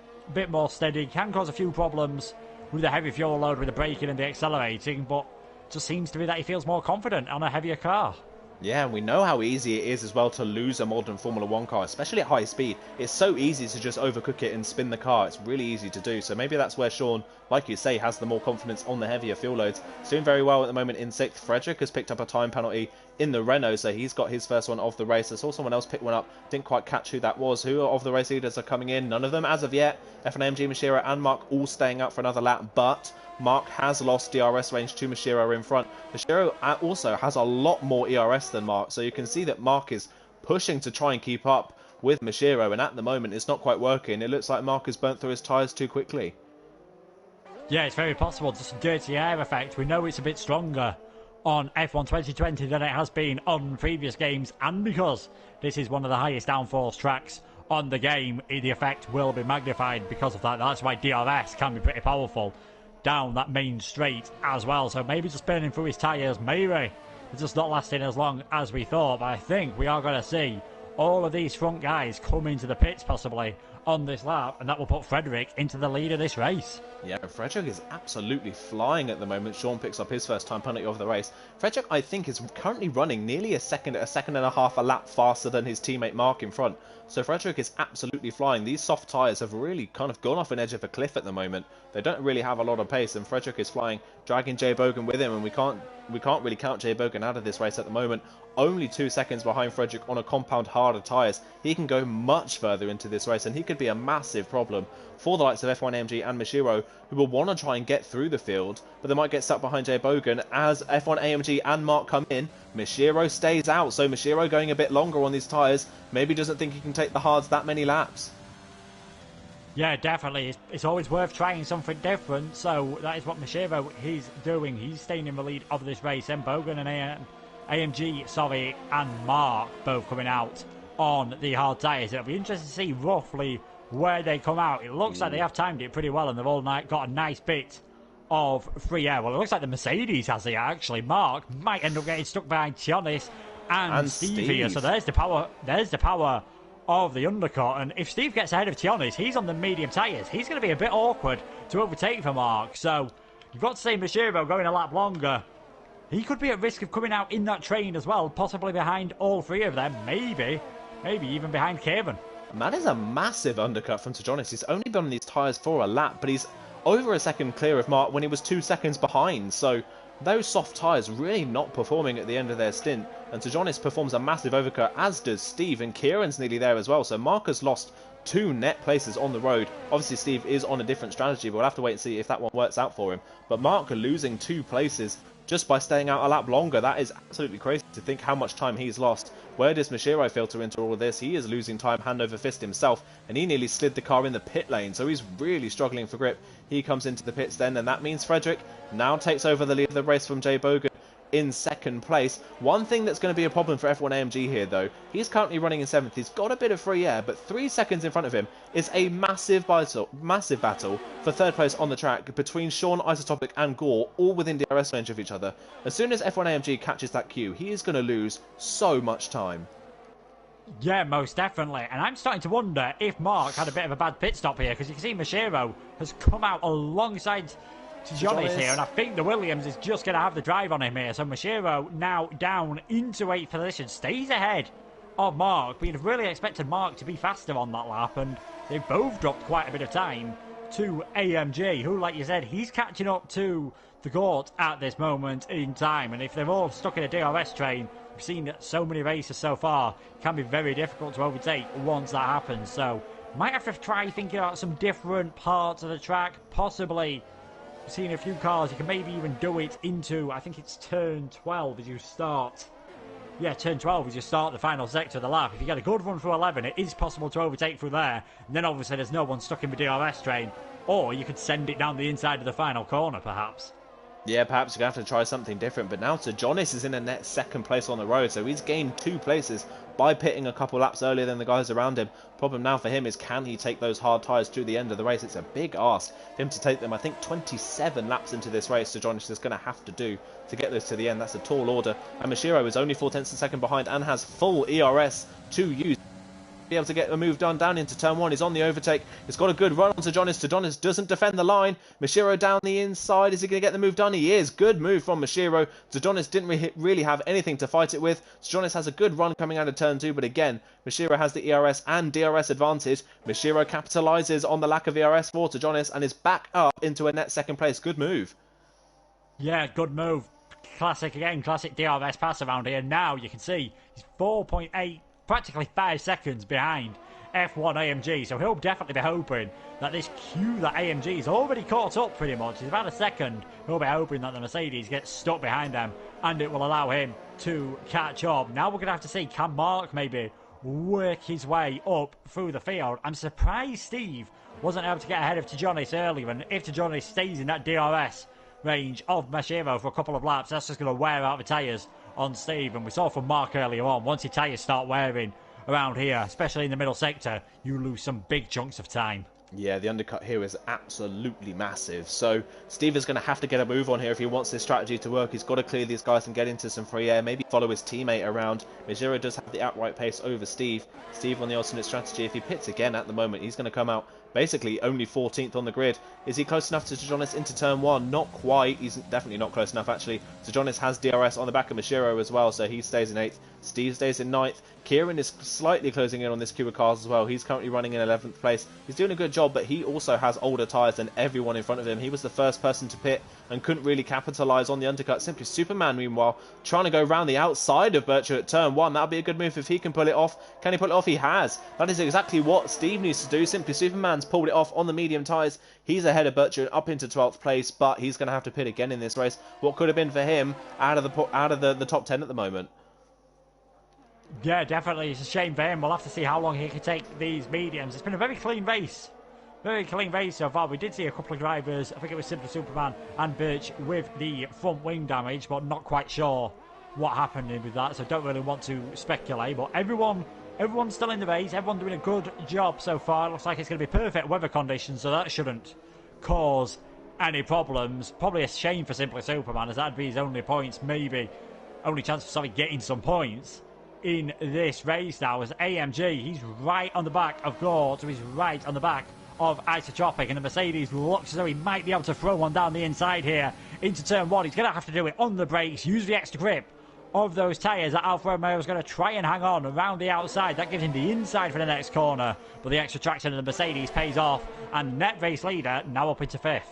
steady, can cause a few problems with the heavy fuel load, with the braking and the accelerating, but just seems to be that he feels more confident on a heavier car. Yeah, and we know how easy it is as well to lose a modern Formula 1 car, especially at high speed. It's so easy to just overcook it and spin the car. It's really easy to do. So maybe that's where Sean, like you say, has the more confidence on the heavier fuel loads. He's doing very well at the moment in 6th. Frederick has picked up a time penalty in the Renault, so he's got his first one of the race. I saw someone else pick one up. Didn't quite catch who that was. Who of the race leaders are coming in? None of them as of yet. F1AMG, Mashiro and Mark all staying out for another lap, but Mark has lost DRS range to Mashiro in front. Mashiro also has a lot more ERS than Mark, so you can see that Mark is pushing to try and keep up with Mashiro, and at the moment it's not quite working. It looks like Mark has burnt through his tyres too quickly. Yeah, it's very possible. Just a dirty air effect. We know it's a bit stronger on F1 2020 than it has been on previous games, and because this is one of the highest downforce tracks on the game, the effect will be magnified because of that. That's why DRS can be pretty powerful down that main straight as well. So maybe just burning through his tyres, maybe it's just not lasting as long as we thought. But I think we are going to see all of these front guys come into the pits possibly on this lap, and that will put Frederick into the lead of this race. Yeah, Frederick is absolutely flying at the moment. Sean picks up his first time penalty of the race. Frederick, I think, is currently running nearly a second and a half a lap faster than his teammate Mark in front. So Frederick is absolutely flying. These soft tyres have really kind of gone off an edge of a cliff at the moment. They don't really have a lot of pace, and Frederick is flying, dragging Jay Bogan with him, and we can't really count Jay Bogan out of this race at the moment. only 2 seconds behind Frederick on a compound harder tyres. He can go much further into this race, and he could be a massive problem for the likes of F1 AMG and Mashiro, who will want to try and get through the field, but they might get stuck behind Jay Bogan as F1 AMG and Mark come in. Mashiro stays out, so Mashiro going a bit longer on these tyres, maybe doesn't think he can take the hards that many laps. Yeah, definitely. It's always worth trying something different, so that is what Mashiro is doing. He's staying in the lead of this race, and Bogan and AMG, and Mark both coming out on the hard tyres. It'll be interesting to see roughly where they come out. It looks like they have timed it pretty well, and they've all got a nice bit of free air. Well, it looks like the Mercedes has it, actually. Mark might end up getting stuck behind Tionis and Steve here, so there's the power of the undercut, and if Steve gets ahead of Tionis, he's on the medium tyres. He's going to be a bit awkward to overtake for Mark, so you've got to see Mashiro going a lap longer. He could be at risk of coming out in that train as well, possibly behind all three of them, maybe even behind Kevin. And that is a massive undercut from Tejonis. He's only been on these tyres for a lap, but he's over a second clear of Mark when he was 2 seconds behind, so those soft tyres really not performing at the end of their stint, and Tejonis performs a massive overcut, as does Steve, and Kieran's nearly there as well, so Mark has lost 2 net places on the road. Obviously Steve is on a different strategy, but we'll have to wait and see if that one works out for him. But Mark losing 2 places just by staying out a lap longer, that is absolutely crazy to think how much time he's lost. Where does Mashiro filter into all of this? He is losing time hand over fist himself, and he nearly slid the car in the pit lane, so he's really struggling for grip. He comes into the pits then, and that means Frederick now takes over the lead of the race from Jay Bogan in second place. One thing that's going to be a problem for F1 AMG here, though, he's currently running in 7th. He's got a bit of free air, but 3 seconds in front of him is a massive battle for 3rd place on the track between Sean, Isotopic and Gore, all within DRS range of each other. As soon as F1 AMG catches that cue, he is going to lose so much time. Yeah, most definitely. And I'm starting to wonder if Mark had a bit of a bad pit stop here, because you can see Mashiro has come out alongside Tejonis here, and I think the Williams is just going to have the drive on him here. So Mashiro now down into 8th position, stays ahead of Mark. We'd have really expected Mark to be faster on that lap, and they both dropped quite a bit of time to AMG, who, like you said, he's catching up to the Gort at this moment in time. And if they're all stuck in a DRS train, we've seen so many races so far, it can be very difficult to overtake once that happens. So might have to try thinking about some different parts of the track, possibly seen a few cars, you can maybe even do it into, I think it's turn 12 as you start. Yeah, turn 12 as you start the final sector of the lap. If you get a good run through 11, it is possible to overtake through there. And then obviously there's no one stuck in the DRS train. Or you could send it down the inside of the final corner, perhaps. Yeah, perhaps you're going to have to try something different. But now Tejonis is in a net 2nd place on the road, so he's gained 2 places by pitting a couple laps earlier than the guys around him. Problem now for him is, can he take those hard tyres to the end of the race? It's a big ask for him to take them. I think 27 laps into this race, Tejonis is going to have to do to get those to the end. That's a tall order. And Mashiro is only 4/10 second behind and has full ERS to use. Be able to get a move done down into turn 1. He's on the overtake. He's got a good run on Tejonis. Tejonis doesn't defend the line. Mashiro down the inside. Is he going to get the move done? He is. Good move from Mashiro. Tejonis didn't really have anything to fight it with. Tejonis has a good run coming out of turn 2, but again, Mashiro has the ERS and DRS advantage. Mashiro capitalizes on the lack of ERS for Tejonis and is back up into a net 2nd place. Good move. Yeah, good move. Classic DRS pass around here. Now you can see he's 4.8, practically 5 seconds behind F1 AMG, so he'll definitely be hoping that this queue that AMG is already caught up pretty much. He's about a second. He'll be hoping that the Mercedes gets stuck behind them, and it will allow him to catch up. Now we're going to have to see, can Mark maybe work his way up through the field? I'm surprised Steve wasn't able to get ahead of Tejonis earlier, and if Tejonis stays in that DRS range of Mashiro for a couple of laps, that's just going to wear out the tyres on Steve. And we saw from Mark earlier on, once your tyres start wearing around here, especially in the middle sector, you lose some big chunks of time. Yeah, the undercut here is absolutely massive. So Steve is going to have to get a move on here if he wants this strategy to work. He's got to clear these guys and get into some free air, maybe follow his teammate around. Mashiro does have the outright pace over Steve. Steve on the alternate strategy, if he pits again at the moment, he's going to come out basically only 14th on the grid. Is he close enough to Jonas into turn 1? Not quite. He's definitely not close enough, actually. Jonas has DRS on the back of Mashiro as well, so he stays in 8th. Steve stays in 9th. Kieran is slightly closing in on this queue of cars as well. He's currently running in 11th place. He's doing a good job, but he also has older tyres than everyone in front of him. He was the first person to pit and couldn't really capitalise on the undercut. Simply Superman, meanwhile, trying to go around the outside of Bircher at turn 1. That'll be a good move if he can pull it off. Can he pull it off? He has. That is exactly what Steve needs to do. Simply Superman's pulled it off on the medium tyres. He's ahead of Bircher up into 12th place, but he's going to have to pit again in this race. What could have been for him out of the top 10 at the moment. Yeah, definitely. It's a shame for him. We'll have to see how long he can take these mediums. It's been a very clean race. Very clean race so far. We did see a couple of drivers, I think it was Simply Superman and Birch, with the front wing damage, but not quite sure what happened with that, so don't really want to speculate. But everyone's still in the race. Everyone doing a good job so far. Looks like it's going to be perfect weather conditions, so that shouldn't cause any problems. Probably a shame for Simply Superman, as that'd be his only points, maybe only chance of getting some points in this race now. As AMG, he's right on the back of Gore, so he's right on the back of Isotropic, and the Mercedes looks as though he might be able to throw one down the inside here into turn 1. He's going to have to do it on the brakes, use the extra grip of those tyres that Alfa Romeo is going to try and hang on around the outside. That gives him the inside for the next corner, but the extra traction of the Mercedes pays off, and net race leader now up into 5th.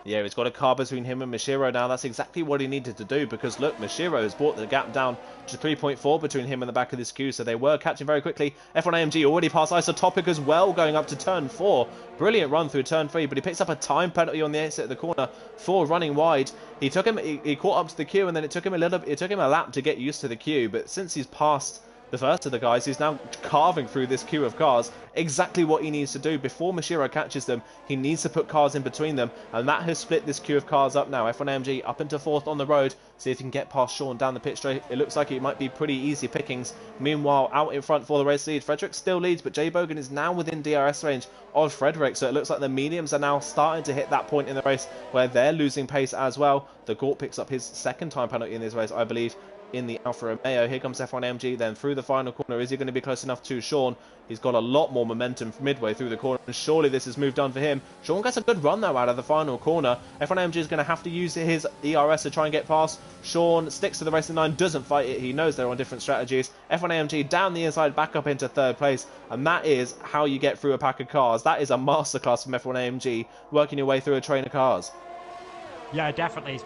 Yeah, he's got a car between him and Mashiro now. That's exactly what he needed to do, because look, Mashiro has brought the gap down to 3.4 between him and the back of this queue, so they were catching very quickly. F1 AMG already passed Isotopic as well, going up to turn 4. Brilliant run through turn 3, but he picks up a time penalty on the exit of the corner for running wide. He caught up to the queue, and then it took him a lap to get used to the queue, but since he's passed the first of the guys, he's now carving through this queue of cars. Exactly what he needs to do before Mashiro catches them. He needs to put cars in between them, and that has split this queue of cars up now. F1 AMG up into 4th on the road. See if he can get past Sean down the pit straight. It looks like it might be pretty easy pickings. Meanwhile, out in front for the race lead, Frederick still leads, but Jay Bogan is now within DRS range of Frederick, so it looks like the mediums are now starting to hit that point in the race where they're losing pace as well. The Gort picks up his second time penalty in this race, I believe, in the Alfa Romeo. Here comes F1 AMG then through the final corner. Is he going to be close enough to Sean? He's got a lot more momentum midway through the corner, and surely this has moved on for him. Sean gets a good run though out of the final corner. F1 AMG is going to have to use his ERS to try and get past. Sean sticks to the racing line, doesn't fight it. He knows they're on different strategies. F1 AMG down the inside, back up into 3rd place, and that is how you get through a pack of cars. That is a masterclass from F1 AMG, working your way through a train of cars. Yeah, definitely.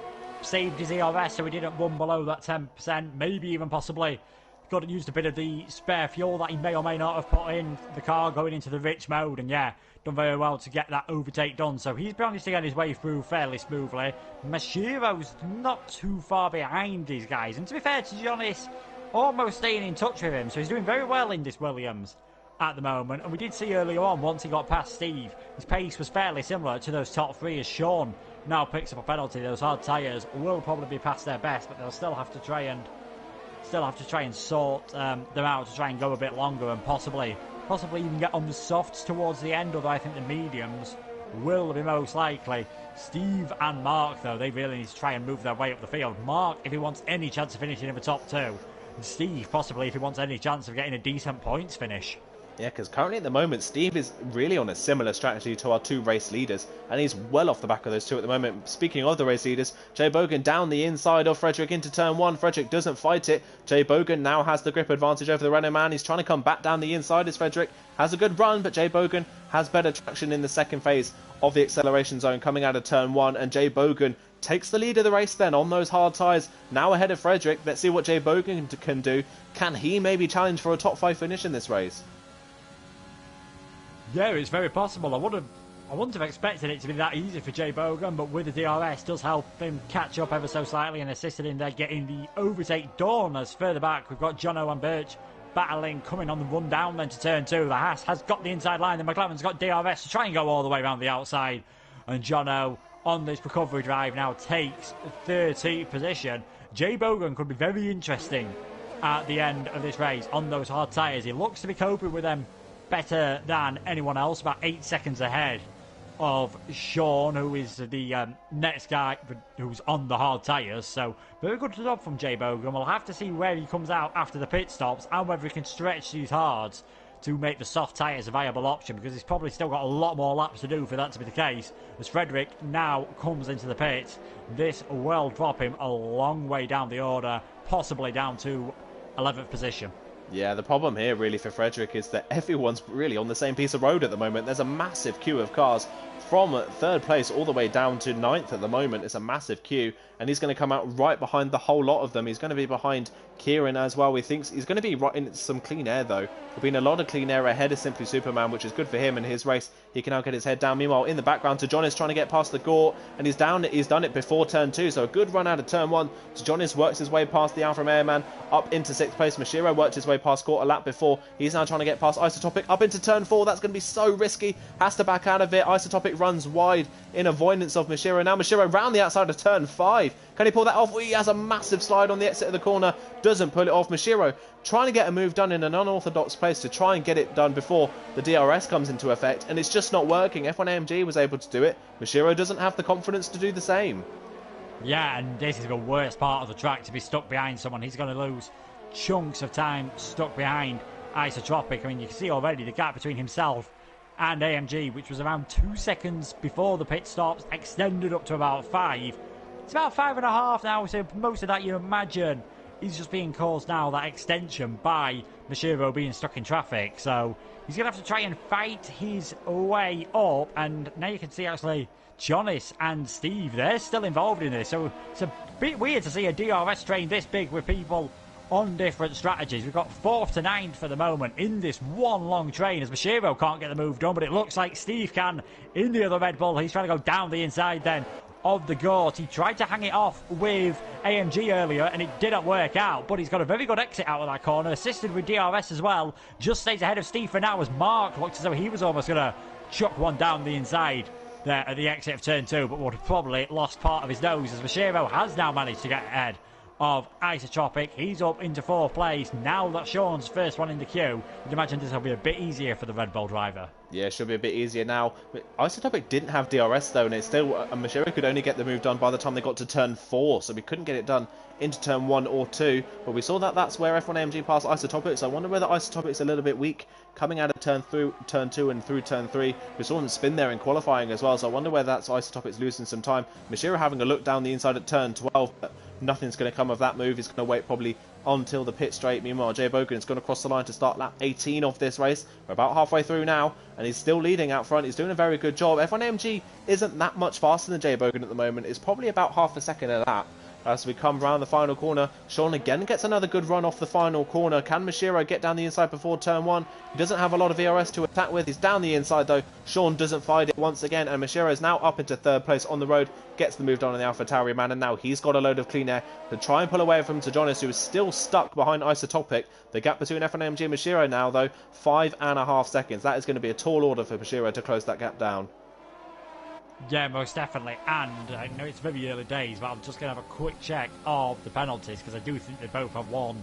Saved his ERS so he didn't run below that 10%, maybe even possibly could have used a bit of the spare fuel that he may or may not have put in the car going into the rich mode, and yeah, done very well to get that overtake done. So he's managed to get his way through fairly smoothly. Mashiro's not too far behind these guys, and to be fair to Jonas, almost staying in touch with him, so he's doing very well in this Williams at the moment. And we did see earlier on, once he got past Steve, his pace was fairly similar to those top 3 as Sean now picks up a penalty. Those hard tyres will probably be past their best, but they'll still have to try and sort them out to try and go a bit longer, and possibly even get on the softs towards the end, although I think the mediums will be most likely. Steve and Mark, though, they really need to try and move their way up the field. Mark, if he wants any chance of finishing in the top 2, and Steve, possibly, if he wants any chance of getting a decent points finish. Yeah, because currently at the moment, Steve is really on a similar strategy to our 2 race leaders, and he's well off the back of those 2 at the moment. Speaking of the race leaders, Jay Bogan down the inside of Frederick into turn 1. Frederick doesn't fight it. Jay Bogan now has the grip advantage over the Renault man. He's trying to come back down the inside as Frederick has a good run, but Jay Bogan has better traction in the second phase of the acceleration zone coming out of turn 1, and Jay Bogan takes the lead of the race then on those hard tyres, now ahead of Frederick. Let's see what Jay Bogan can do. Can he maybe challenge for a top 5 finish in this race? Yeah, it's very possible. I wouldn't have expected it to be that easy for Jay Bogan, but with the DRS does help him catch up ever so slightly and assisted him there getting the overtake done. As further back we've got Jono and Birch battling, coming on the run down then to turn 2. The Haas has got the inside line, the McLaren's got DRS to try and go all the way around the outside, and Jono on this recovery drive now takes 13th position. Jay Bogan could be very interesting at the end of this race on those hard tyres. He looks to be coping with them better than anyone else, about 8 seconds ahead of Sean, who is the next guy who's on the hard tyres. So very good job from Jay Bogan. We'll have to see where he comes out after the pit stops and whether he can stretch these hards to make the soft tyres a viable option, because he's probably still got a lot more laps to do for that to be the case. As Frederick now comes into the pits, this will drop him a long way down the order, possibly down to 11th position. Yeah, the problem here really for Frederick is that everyone's really on the same piece of road at the moment. There's a massive queue of cars from third place all the way down to 9th at the moment. It's a massive queue, and he's going to come out right behind the whole lot of them. He's going to be behind Kieran as well. We think he's going to be right in some clean air, though. There's been a lot of clean air ahead of Simply Superman, which is good for him and his race. He can now get his head down. Meanwhile, in the background, to John is trying to get past the Gort, and he's down. He's done it before turn 2, so a good run out of turn 1. So Jonis works his way past the Alfa Romeo man up into 6th place. Mashiro worked his way past Gort a lap before. He's now trying to get past Isotopic up into turn 4. That's going to be so risky. Has to back out of it. Isotopic runs wide in avoidance of Mashiro. Now Mashiro round the outside of turn 5. Can he pull that off? He has a massive slide on the exit of the corner. Doesn't pull it off. Mashiro trying to get a move done in an unorthodox place to try and get it done before the DRS comes into effect, and it's just not working. F1 AMG was able to do it. Mashiro doesn't have the confidence to do the same. Yeah, and this is the worst part of the track, to be stuck behind someone. He's going to lose chunks of time stuck behind Isotropic. I mean, you can see already the gap between himself and AMG, which was around 2 seconds before the pit stops, extended up to about 5. It's about 5.5 now, so most of that, you imagine, is just being caused now, that extension, by Mashiro being stuck in traffic. So he's going to have to try and fight his way up, and now you can see actually Jonis and Steve, they're still involved in this. So it's a bit weird to see a DRS train this big with people on different strategies. We've got 4th to 9th for the moment in this one long train, as Mashiro can't get the move done, but it looks like Steve can in the other Red Bull. He's trying to go down the inside then of the Gort. He tried to hang it off with AMG earlier and it didn't work out, but he's got a very good exit out of that corner, assisted with DRS as well. Just stays ahead of Steve for now, as Mark looked as though he was almost going to chuck one down the inside there at the exit of turn 2, but would have probably lost part of his nose, as Mashiro has now managed to get ahead of Isotropic. He's up into 4th place. Now that Sean's first one in the queue, you'd imagine this will be a bit easier for the Red Bull driver. Yeah, should be a bit easier now. Isotopic didn't have DRS though, and it's still Mashiro could only get the move done by the time they got to turn 4, so we couldn't get it done into turn 1 or 2. But we saw that that's where F1 AMG passed Isotopic, so I wonder whether Isotopic's a little bit weak coming out of turn 2 and through turn 3. We saw him spin there in qualifying as well, so I wonder whether that's Isotopic's losing some time. Mashiro having a look down the inside at turn 12, but nothing's going to come of that move. He's going to wait probably until the pit straight. Meanwhile, Jay Bogan is going to cross the line to start lap 18 of this race. We're about halfway through now, and he's still leading out front. He's doing a very good job. F1 AMG isn't that much faster than Jay Bogan at the moment. It's probably about half a second of that. As we come round the final corner, Sean again gets another good run off the final corner. Can Mashiro get down the inside before turn 1? He doesn't have a lot of ERS to attack with. He's down the inside though. Sean doesn't fight it once again, and Mashiro is now up into 3rd place on the road. Gets the move done on the AlphaTauri man, and now he's got a load of clean air to try and pull away from Jonis, who is still stuck behind Isotopic. The gap between F1 AMG and Mashiro now though, 5.5 seconds. That is going to be a tall order for Mashiro to close that gap down. Yeah, most definitely, and I know it's very early days, but I'm just going to have a quick check of the penalties, because I do think they both have one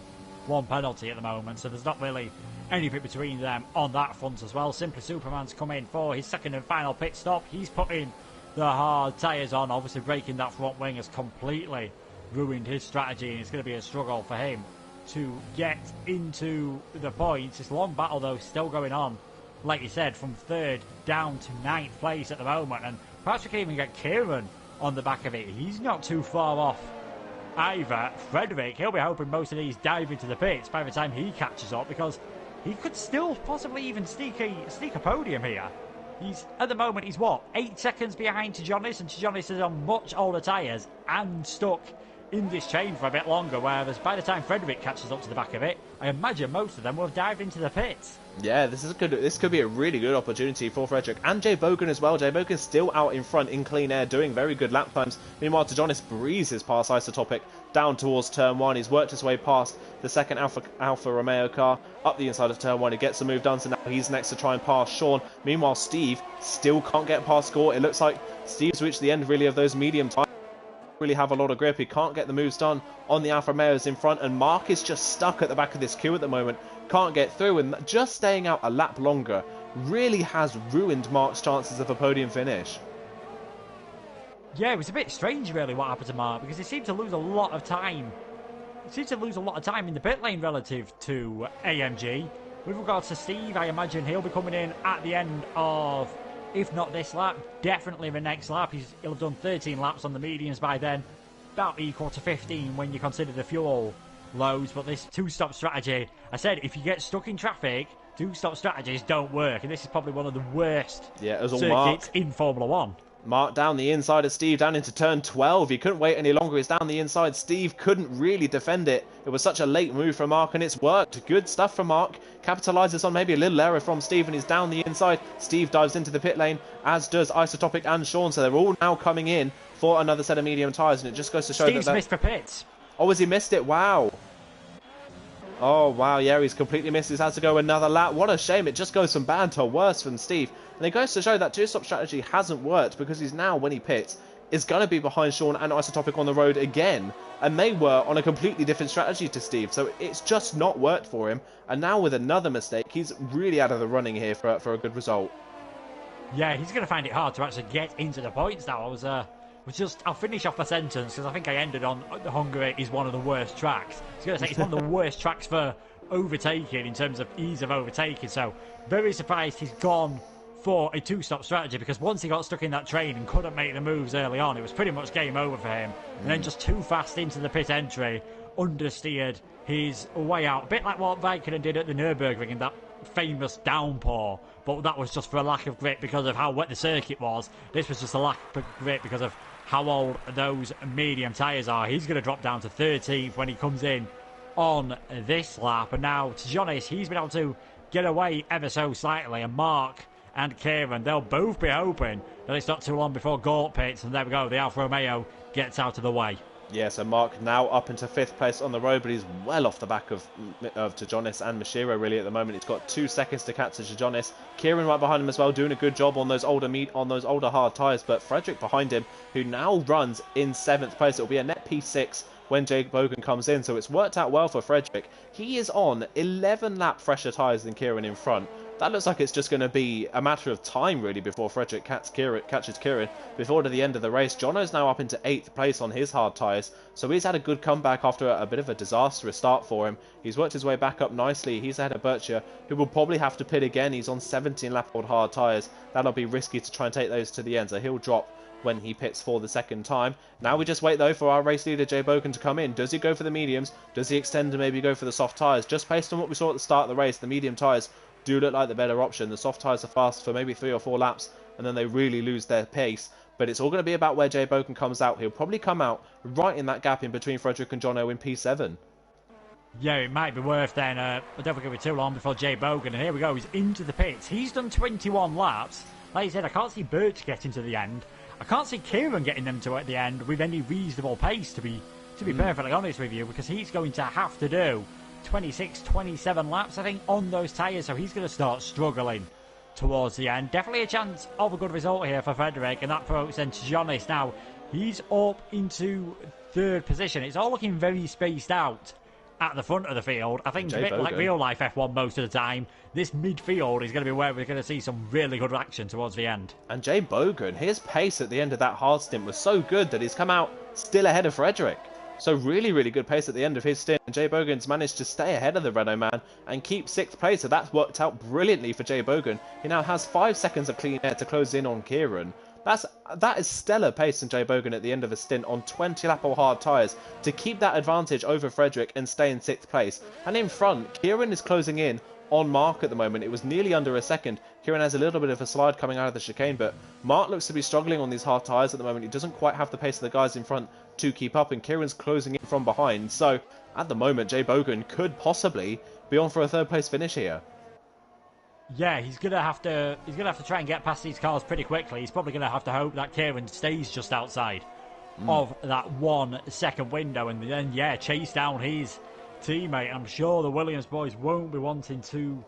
penalty at the moment, so there's not really anything between them on that front as well. Simply Superman's come in for his second and final pit stop. He's putting the hard tyres on. Obviously breaking that front wing has completely ruined his strategy, and it's going to be a struggle for him to get into the points. This long battle though still going on, like you said, from 3rd down to 9th place at the moment, and perhaps we can even get Kieran on the back of it. He's not too far off either. Frederick, he'll be hoping most of these dive into the pits by the time he catches up, because he could still possibly even sneak a podium here. At the moment, he's what, 8 seconds behind Tijonis, and Tijonis is on much older tyres and stuck in this chain for a bit longer, whereas by the time Frederick catches up to the back of it, I imagine most of them will have dived into the pits. Yeah, this could be a really good opportunity for Frederick and Jay Bogan as well. Jay Bogan still out in front in clean air, doing very good lap times. Meanwhile, Tijonis breezes past Isotopic down towards turn 1. He's worked his way past the second Alfa Romeo car up the inside of turn 1. He gets the move done, so now he's next to try and pass Sean. Meanwhile, Steve still can't get past Score. It looks like Steve's reached the end really of those medium tires. Really have a lot of grip. He can't get the moves done on the Alfa Romeos in front, and Mark is just stuck at the back of this queue at the moment. Can't get through, and just staying out a lap longer really has ruined Mark's chances of a podium finish. Yeah, it was a bit strange really what happened to Mark, because he seemed to lose a lot of time. He seemed to lose a lot of time in the pit lane relative to AMG. with regards to Steve, I imagine he'll be coming in at the end of, if not this lap, definitely the next lap. He'll have done 13 laps on the mediums by then, about equal to 15 when you consider the fuel loads. But this two-stop strategy, I said, if you get stuck in traffic, two-stop strategies don't work, and this is probably one of the worst circuits in Formula 1. Mark down the inside of Steve, down into turn 12. He couldn't wait any longer. He's down the inside. Steve couldn't really defend it. It was such a late move from Mark, and it's worked. Good stuff from Mark. Capitalizes on maybe a little error from Steve, and he's down the inside. Steve dives into the pit lane, as does Isotopic and Sean. So they're all now coming in for another set of medium tyres, and it just goes to show Steve's missed for pits. Oh, has he missed it? Wow. Oh, wow, yeah, he's completely missed. He's had to go another lap. What a shame. It just goes from bad to worse from Steve. And it goes to show that two-stop strategy hasn't worked, because he's now, when he pits, is going to be behind Sean and Isotopic on the road again. And they were on a completely different strategy to Steve, so it's just not worked for him. And now with another mistake, he's really out of the running here for a good result. Yeah, he's going to find it hard to actually get into the points now. I'll finish off my sentence, because I think I ended on Hungary is one of the worst tracks. I was going to say it's one of the worst tracks for overtaking in terms of ease of overtaking. So very surprised he's gone for a two-stop strategy, because once he got stuck in that train and couldn't make the moves early on, it was pretty much game over for him. And then just too fast into the pit entry, understeered his way out. A bit like what Victorin did at the Nürburgring in that famous downpour, but that was just for a lack of grip because of how wet the circuit was. This was just a lack of grip because of how old those medium tyres are. He's going to drop down to 13th when he comes in on this lap. And now, to be honest, he's been able to get away ever so slightly. And Mark and Kieran, they'll both be hoping that it's not too long before Gort pits. And there we go, the Alfa Romeo gets out of the way. Yeah, so Mark now up into 5th place on the road, but he's well off the back of Tejonis and Mashiro really at the moment. He's got 2 seconds to catch Tejonis. Kieran right behind him as well, doing a good job on those older hard tyres. But Frederick behind him, who now runs in 7th place. It'll be a net P6 when Jake Bogan comes in, so it's worked out well for Frederick. He is on 11 lap fresher tyres than Kieran in front. That looks like it's just going to be a matter of time, really, before Frederick catches Kieran before to the end of the race. Jono's now up into 8th place on his hard tyres, so he's had a good comeback after a bit of a disastrous start for him. He's worked his way back up nicely. He's ahead of Bircher, who will probably have to pit again. He's on 17 lap old hard tyres. That'll be risky to try and take those to the end, so he'll drop when he pits for the second time. Now we just wait, though, for our race leader, Jay Bogan, to come in. Does he go for the mediums? Does he extend and maybe go for the soft tyres? Just based on what we saw at the start of the race, the medium tyres do look like the better option. The soft tyres are fast for maybe 3 or 4 laps, and then they really lose their pace. But it's all going to be about where Jay Bogan comes out. He'll probably come out right in that gap in between Frederick and Jono in P7. Yeah, it might be worth then. I don't think it'll be too long before Jay Bogan. And here we go. He's into the pits. He's done 21 laps. Like you said, I can't see Birch getting to the end. I can't see Kieran getting them to at the end with any reasonable pace, to be perfectly honest with you, because he's going to have to do 26, 27 laps, I think, on those tyres, so he's going to start struggling towards the end. Definitely a chance of a good result here for Frederick, and that promotes then Tejonis. Now, he's up into 3rd position. It's all looking very spaced out at the front of the field. I think a bit like real life F1 most of the time. This midfield is going to be where we're going to see some really good action towards the end. And Jay Bogan, his pace at the end of that hard stint was so good that he's come out still ahead of Frederick. So really, really good pace at the end of his stint. And Jay Bogan's managed to stay ahead of the Renault man and keep 6th place. So that's worked out brilliantly for Jay Bogan. He now has 5 seconds of clean air to close in on Kieran. That is stellar pace from Jay Bogan at the end of a stint on 20 lap or hard tyres to keep that advantage over Frederick and stay in 6th place. And in front, Kieran is closing in on Mark at the moment. It was nearly under a second. Kieran has a little bit of a slide coming out of the chicane, but Mark looks to be struggling on these hard tyres at the moment. He doesn't quite have the pace of the guys in front to keep up, and Kieran's closing in from behind. So at the moment, Jay Bogan could possibly be on for a 3rd place finish here. Yeah, he's gonna have to try and get past these cars pretty quickly. He's probably gonna have to hope that Kieran stays just outside of that 1 second window, and then chase down his teammate. I'm sure the Williams boys won't be wanting to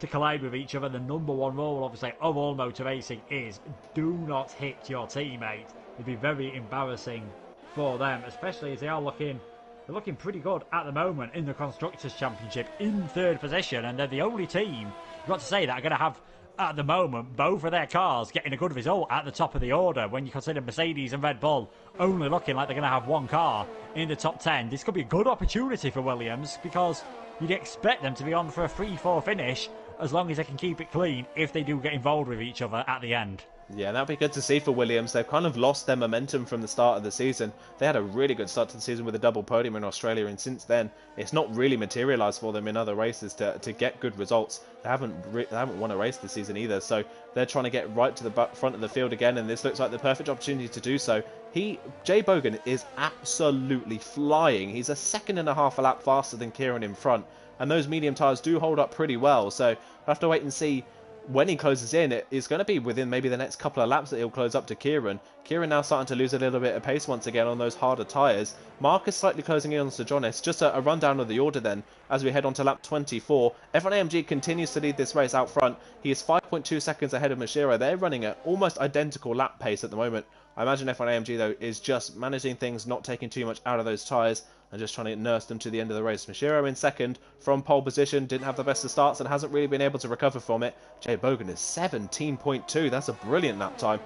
collide with each other. The number 1 rule, obviously, of all motor racing is do not hit your teammate. It'd be very embarrassing for them, especially as they're looking pretty good at the moment in the Constructors' Championship in 3rd position, and they're the only team, you've got to say, that are going to have at the moment, both of their cars getting a good result at the top of the order. When you consider Mercedes and Red Bull only looking like they're going to have one car in the top 10, this could be a good opportunity for Williams, because you'd expect them to be on for a 3-4 finish as long as they can keep it clean if they do get involved with each other at the end. Yeah, that'd be good to see for Williams. They've kind of lost their momentum from the start of the season. They had a really good start to the season with a double podium in Australia, and since then, it's not really materialised for them in other races to get good results. They haven't won a race this season either, so they're trying to get right to the front of the field again, and this looks like the perfect opportunity to do so. Jay Bogan is absolutely flying. He's a second and a half a lap faster than Kieran in front, and those medium tyres do hold up pretty well, so I'll have to wait and see when he closes in. It's going to be within maybe the next couple of laps that he'll close up to Kieran. Kieran now starting to lose a little bit of pace once again on those harder tyres. Mark is slightly closing in on Sir Jonas. Just a rundown of the order then as we head on to lap 24. F1 AMG continues to lead this race out front. He is 5.2 seconds ahead of Mashiro. They're running at almost identical lap pace at the moment. I imagine F1 AMG though is just managing things, not taking too much out of those tyres, and just trying to nurse them to the end of the race. Mashiro in second from pole position, didn't have the best of starts and hasn't really been able to recover from it. Jay Bogan is 17.2, that's a brilliant lap time.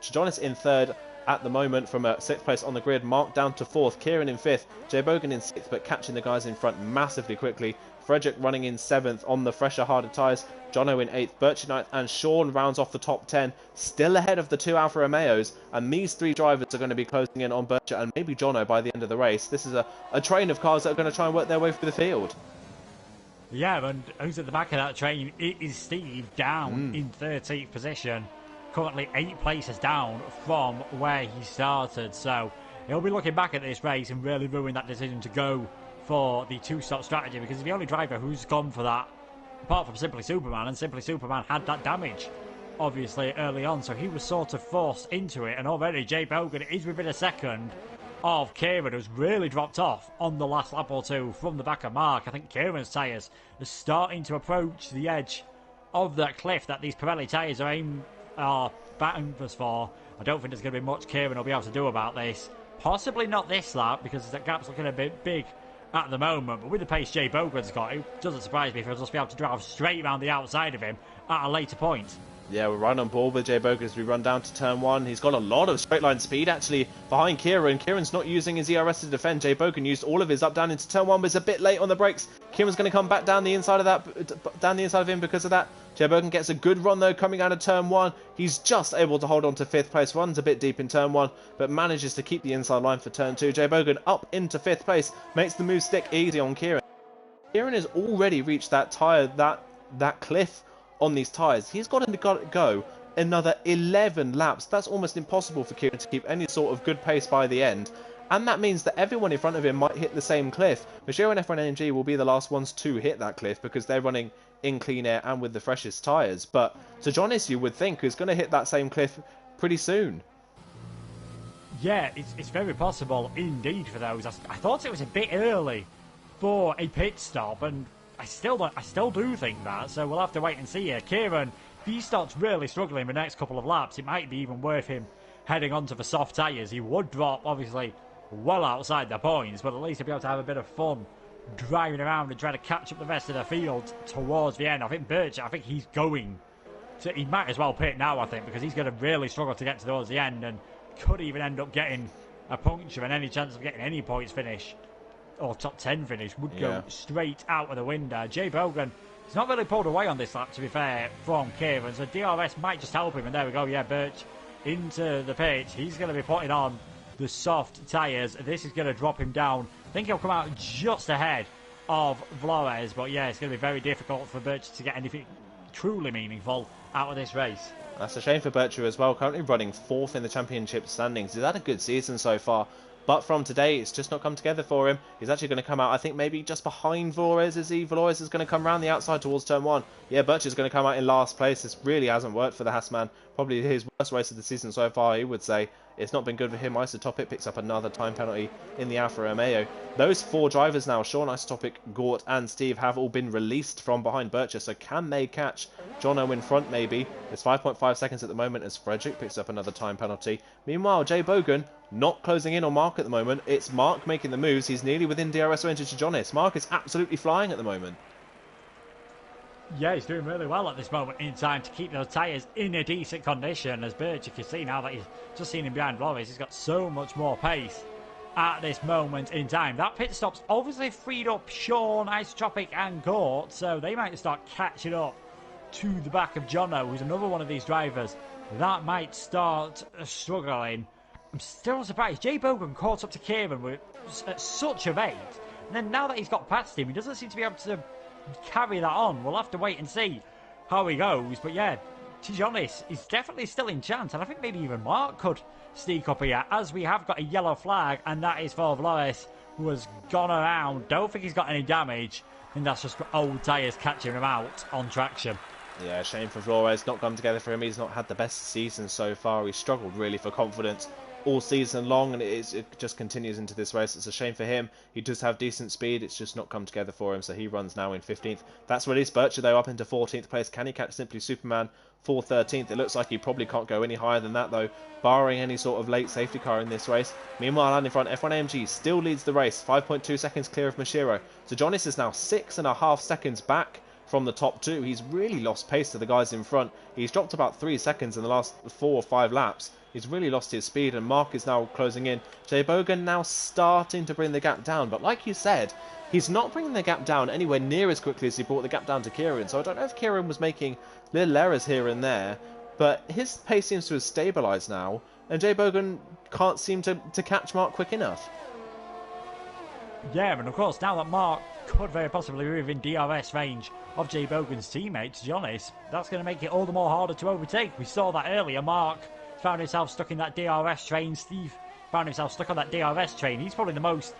Jonas in third at the moment from a 6th place on the grid. Mark down to 4th, Kieran in 5th, Jay Bogan in 6th, but catching the guys in front massively quickly. Frederick running in 7th on the fresher, harder tyres. Jono in 8th, Birch in 9th, and Sean rounds off the top 10, still ahead of the 2 Alfa Romeos, and these 3 drivers are going to be closing in on Birch and maybe Jono by the end of the race. This is a train of cars that are going to try and work their way through the field. Yeah, and who's at the back of that train? It is Steve, down in 13th position, currently 8 places down from where he started, so he'll be looking back at this race and really ruin that decision to go for the 2-stop strategy, because he's the only driver who's gone for that, apart from Simply Superman, and Simply Superman had that damage, obviously, early on, so he was sort of forced into it, and already Jay Bogan is within a second of Kieran, who's really dropped off on the last lap or two from the back of Mark. I think Kieran's tyres are starting to approach the edge of that cliff that these Pirelli tyres are batting us for. I don't think there's going to be much Kieran will be able to do about this. Possibly not this lap, because the gap's looking a bit big at the moment, but with the pace Jay Bogan's got, it doesn't surprise me if he'll just be able to drive straight around the outside of him at a later point. Yeah, we're right on board with Jay Bogan as we run down to turn 1. He's got a lot of straight line speed actually behind Kieran. Kieran's not using his ERS to defend. Jay Bogan used all of his up down into turn 1, but it's a bit late on the brakes. Kieran's going to come back down the inside of him because of that. Jay Bogan gets a good run though coming out of turn 1. He's just able to hold on to 5th place, runs a bit deep in turn 1, but manages to keep the inside line for turn 2. Jay Bogan up into 5th place, makes the move stick easy on Kieran. Kieran has already reached that tyre, that cliff on these tyres. He's got to go another 11 laps. That's almost impossible for Kieran to keep any sort of good pace by the end. And that means that everyone in front of him might hit the same cliff. Mashiro and F1 AMG will be the last ones to hit that cliff because they're running in clean air and with the freshest tyres. But Sir Jonas, you would think, is going to hit that same cliff pretty soon. Yeah, it's very possible indeed for those. I thought it was a bit early for a pit stop, and I still do think that, so we'll have to wait and see here. Kieran, if he starts really struggling the next couple of laps, it might be even worth him heading onto the soft tyres. He would drop, obviously, well outside the points, but at least he'll be able to have a bit of fun driving around and trying to catch up the rest of the field towards the end. I think Birch, he's going to, he might as well pit now, I think, because he's going to really struggle to get towards the end and could even end up getting a puncture, and any chance of getting any points finish or top 10 finish would go straight out of the window. Jay Bogan, he's not really pulled away on this lap, to be fair, from Kieran, so DRS might just help him, and there we go. Yeah, Birch into the pitch. He's going to be putting on the soft tyres. This is going to drop him down. I think he'll come out just ahead of Flores, but yeah, it's going to be very difficult for Birch to get anything truly meaningful out of this race. That's a shame for Birchu as well, currently running 4th in the championship standings. He's had a good season so far, but from today, it's just not come together for him. He's actually going to come out, I think, maybe just behind Flores, is he? Flores is going to come around the outside towards turn 1. Yeah, Birch is going to come out in last place. This really hasn't worked for the Haasman. Probably his worst race of the season so far, he would say. It's not been good for him. Isotopic picks up another time penalty in the Alfa Romeo. Those 4 drivers now, Sean, Isotopic, Gort and Steve, have all been released from behind Bircher. So can they catch Jono in front maybe? It's 5.5 seconds at the moment as Frederick picks up another time penalty. Meanwhile, Jay Bogan not closing in on Mark at the moment. It's Mark making the moves. He's nearly within DRS range to Jonas. Mark is absolutely flying at the moment. Yeah, he's doing really well at this moment in time to keep those tyres in a decent condition. As Birch, you can see now that he's just seen him behind Loris, he's got so much more pace at this moment in time. That pit stop's obviously freed up Sean, Isotropic and Gort, so they might start catching up to the back of Jono, who's another one of these drivers that might start struggling. I'm still surprised. Jay Bogan caught up to Kieran at such a rate, and then now that he's got past him, he doesn't seem to be able to carry that on. We'll have to wait and see how he goes, but yeah, to be honest, he's definitely still in chance, and I think maybe even Mark could sneak up here, as we have got a yellow flag, and that is for Loris, who has gone around. Don't think he's got any damage, and that's just old tyres catching him out on traction. Yeah, shame for Flores. Not come together for him. He's not had the best season so far. He's struggled really for confidence all season long, and it just continues into this race. It's a shame for him. He does have decent speed. It's just not come together for him, so he runs now in 15th. That's released Bircher, though, up into 14th place. Can he catch Simply Superman for 13th? It looks like he probably can't go any higher than that, though, barring any sort of late safety car in this race. Meanwhile, out in front, F1 AMG still leads the race, 5.2 seconds clear of Mashiro. So Jonas is now 6.5 seconds back from the top two. He's really lost pace to the guys in front. He's dropped about 3 seconds in the last 4 or 5 laps. He's really lost his speed, and Mark is now closing in. Jay Bogan now starting to bring the gap down, but like you said, he's not bringing the gap down anywhere near as quickly as he brought the gap down to Kieran. So I don't know if Kieran was making little errors here and there, but his pace seems to have stabilised now, and Jay Bogan can't seem to catch Mark quick enough. Yeah, and of course, now that Mark could very possibly be within DRS range of Jay Bogan's teammate, to be honest, that's going to make it all the more harder to overtake. We saw that earlier. Mark found himself stuck in that DRS train. Steve found himself stuck on that DRS train. He's probably the most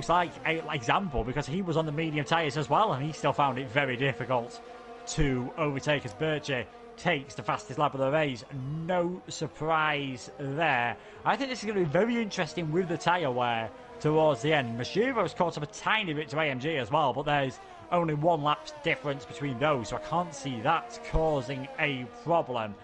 like example, because he was on the medium tyres as well, and he still found it very difficult to overtake as Bircher takes the fastest lap of the race. No surprise there. I think this is going to be very interesting with the tyre wear towards the end. Mashiro's caught up a tiny bit to AMG as well, but there's only 1 lap's difference between those, so I can't see that causing a problem.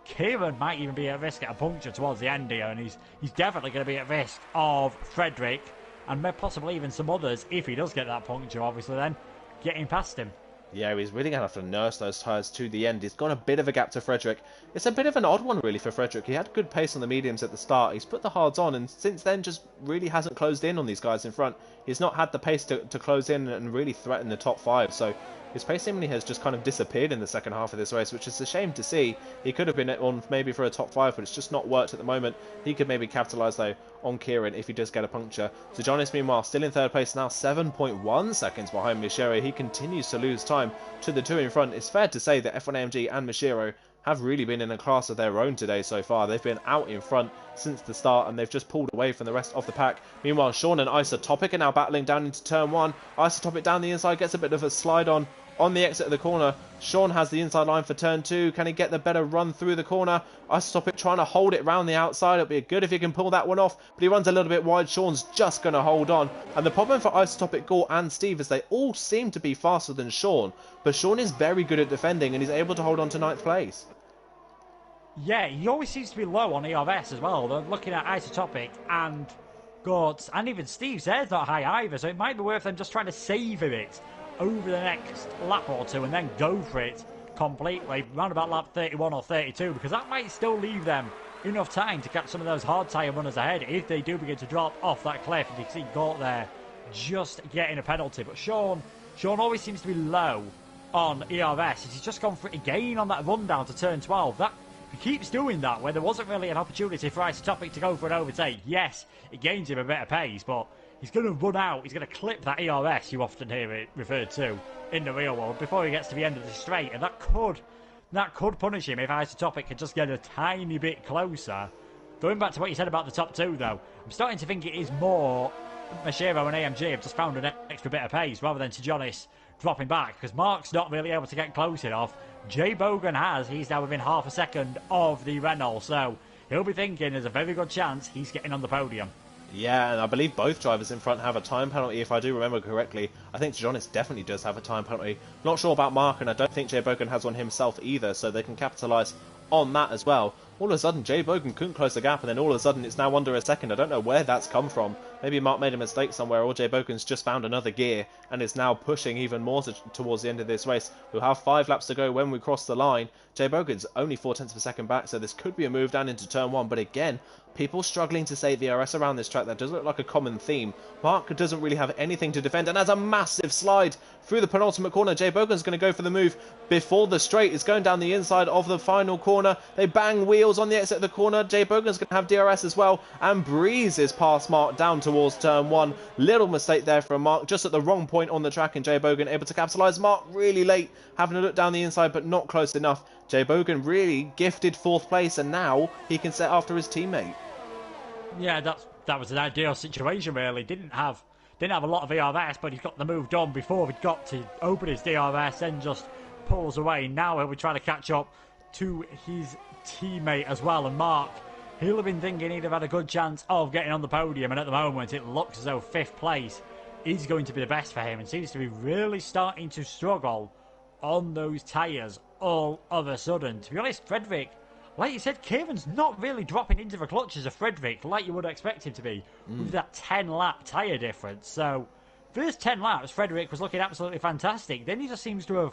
Kieran might even be at risk at a puncture towards the end here, and he's definitely going to be at risk of Frederick, and possibly even some others if he does get that puncture, obviously then getting past him. Yeah, he's really going to have to nurse those tyres to the end. He's got a bit of a gap to Frederick. It's a bit of an odd one, really, for Frederick. He had good pace on the mediums at the start. He's put the hards on, and since then just really hasn't closed in on these guys in front. He's not had the pace to close in and really threaten the top 5. So his pace seemingly has just kind of disappeared in the second half of this race, which is a shame to see. He could have been on maybe for a top 5, but it's just not worked at the moment. He could maybe capitalise, though, on Kieran if he does get a puncture. So Jonas, meanwhile, still in 3rd place now, 7.1 seconds behind Mashiro. He continues to lose time to the 2 in front. It's fair to say that F1 AMG and Mashiro have really been in a class of their own today so far. They've been out in front since the start, and they've just pulled away from the rest of the pack. Meanwhile, Sean and Isotopic are now battling down into turn 1. Isotopic down the inside, gets a bit of a slide on the exit of the corner. Sean has the inside line for turn 2. Can he get the better run through the corner? Isotopic trying to hold it round the outside. It'll be good if he can pull that one off, but he runs a little bit wide. Sean's just going to hold on. And the problem for Isotopic, Gore and Steve is they all seem to be faster than Sean, but Sean is very good at defending, and he's able to hold on to 9th place. Yeah, he always seems to be low on ERS as well. They're looking at Isotopic and Gort, and even Steve's air's not high either, so it might be worth them just trying to savour it over the next lap or 2 and then go for it completely round about lap 31 or 32, because that might still leave them enough time to catch some of those hard tyre runners ahead if they do begin to drop off that cliff. And you can see Gort there just getting a penalty, but Sean always seems to be low on ERS. He's just gone for it again on that run down to turn 12. He keeps doing that where there wasn't really an opportunity for Isotopic to go for an overtake. Yes, it gains him a bit of pace, but he's going to run out. He's going to clip that ERS, you often hear it referred to in the real world, before he gets to the end of the straight, and that could punish him if Isotopic could just get a tiny bit closer. Going back to what you said about the top 2, though, I'm starting to think it is more Mashiro and AMG have just found an extra bit of pace rather than Tejonis dropping back, because Mark's not really able to get close enough. Jay Bogan has. He's now within half a second of the Renault, so he'll be thinking there's a very good chance he's getting on the podium. Yeah, and I believe both drivers in front have a time penalty, if I do remember correctly. I think Jonas definitely does have a time penalty. Not sure about Mark, and I don't think Jay Bogan has one himself either, so they can capitalise on that as well. All of a sudden, Jay Bogan couldn't close the gap, and then all of a sudden it's now under a second. I don't know where that's come from. Maybe Mark made a mistake somewhere, or Jay Bogan's just found another gear and is now pushing even more towards the end of this race. We'll have 5 laps to go when we cross the line. Jay Bogan's only 0.4 of a second back, so this could be a move down into turn 1. But again, people struggling to save DRS around this track. That does look like a common theme. Mark doesn't really have anything to defend and has a massive slide through the penultimate corner. Jay Bogan's going to go for the move before the straight. It's going down the inside of the final corner. They bang wheels on the exit of the corner. Jay Bogan's going to have DRS as well and breezes past Mark down towards turn 1. Little mistake there from Mark, just at the wrong point on the track, and Jay Bogan able to capitalise. Mark really late, having a look down the inside but not close enough. Jay Bogan really gifted 4th place, and now he can set after his teammate. Yeah, that was an ideal situation really. Didn't have a lot of ERS, but he's got the move done before he'd got to open his DRS, then just pulls away. Now he'll be trying to catch up to his teammate as well, and Mark, he'll have been thinking he'd have had a good chance of getting on the podium, and at the moment it looks as though 5th place is going to be the best for him, and seems to be really starting to struggle on those tyres all of a sudden. To be honest, Frederick, like you said, Kieran's not really dropping into the clutches of Frederick like you would expect him to be with that 10-lap tyre difference. So, first 10 laps, Frederick was looking absolutely fantastic. Then he just seems to have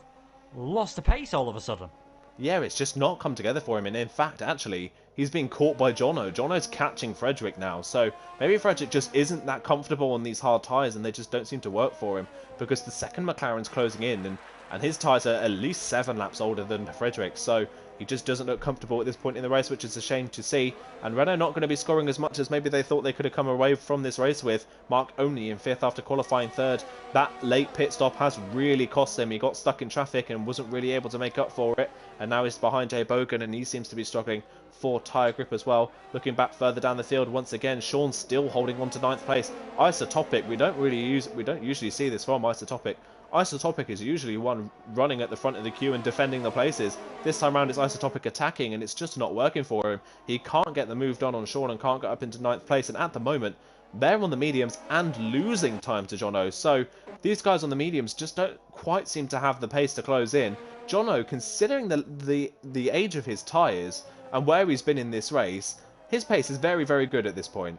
lost the pace all of a sudden. Yeah, it's just not come together for him. And in fact, actually, he's been caught by Jono. Jono's catching Frederick now. So maybe Frederick just isn't that comfortable on these hard tyres and they just don't seem to work for him. Because the second McLaren's closing in and his tyres are at least 7 laps older than Frederick. So he just doesn't look comfortable at this point in the race, which is a shame to see. And Renault not going to be scoring as much as maybe they thought they could have come away from this race with. Mark only in 5th after qualifying 3rd. That late pit stop has really cost him. He got stuck in traffic and wasn't really able to make up for it. And now he's behind Jay Bogan and he seems to be struggling for tyre grip as well. Looking back further down the field once again, Sean's still holding on to 9th place. Isotopic, we don't usually see this from Isotopic. Isotopic is usually one running at the front of the queue and defending the places. This time around it's Isotopic attacking and it's just not working for him. He can't get the move done on Sean and can't get up into 9th place, and at the moment they're on the mediums and losing time to Jono. So these guys on the mediums just don't quite seem to have the pace to close in. Jono, considering the age of his tyres and where he's been in this race, his pace is very, very good at this point.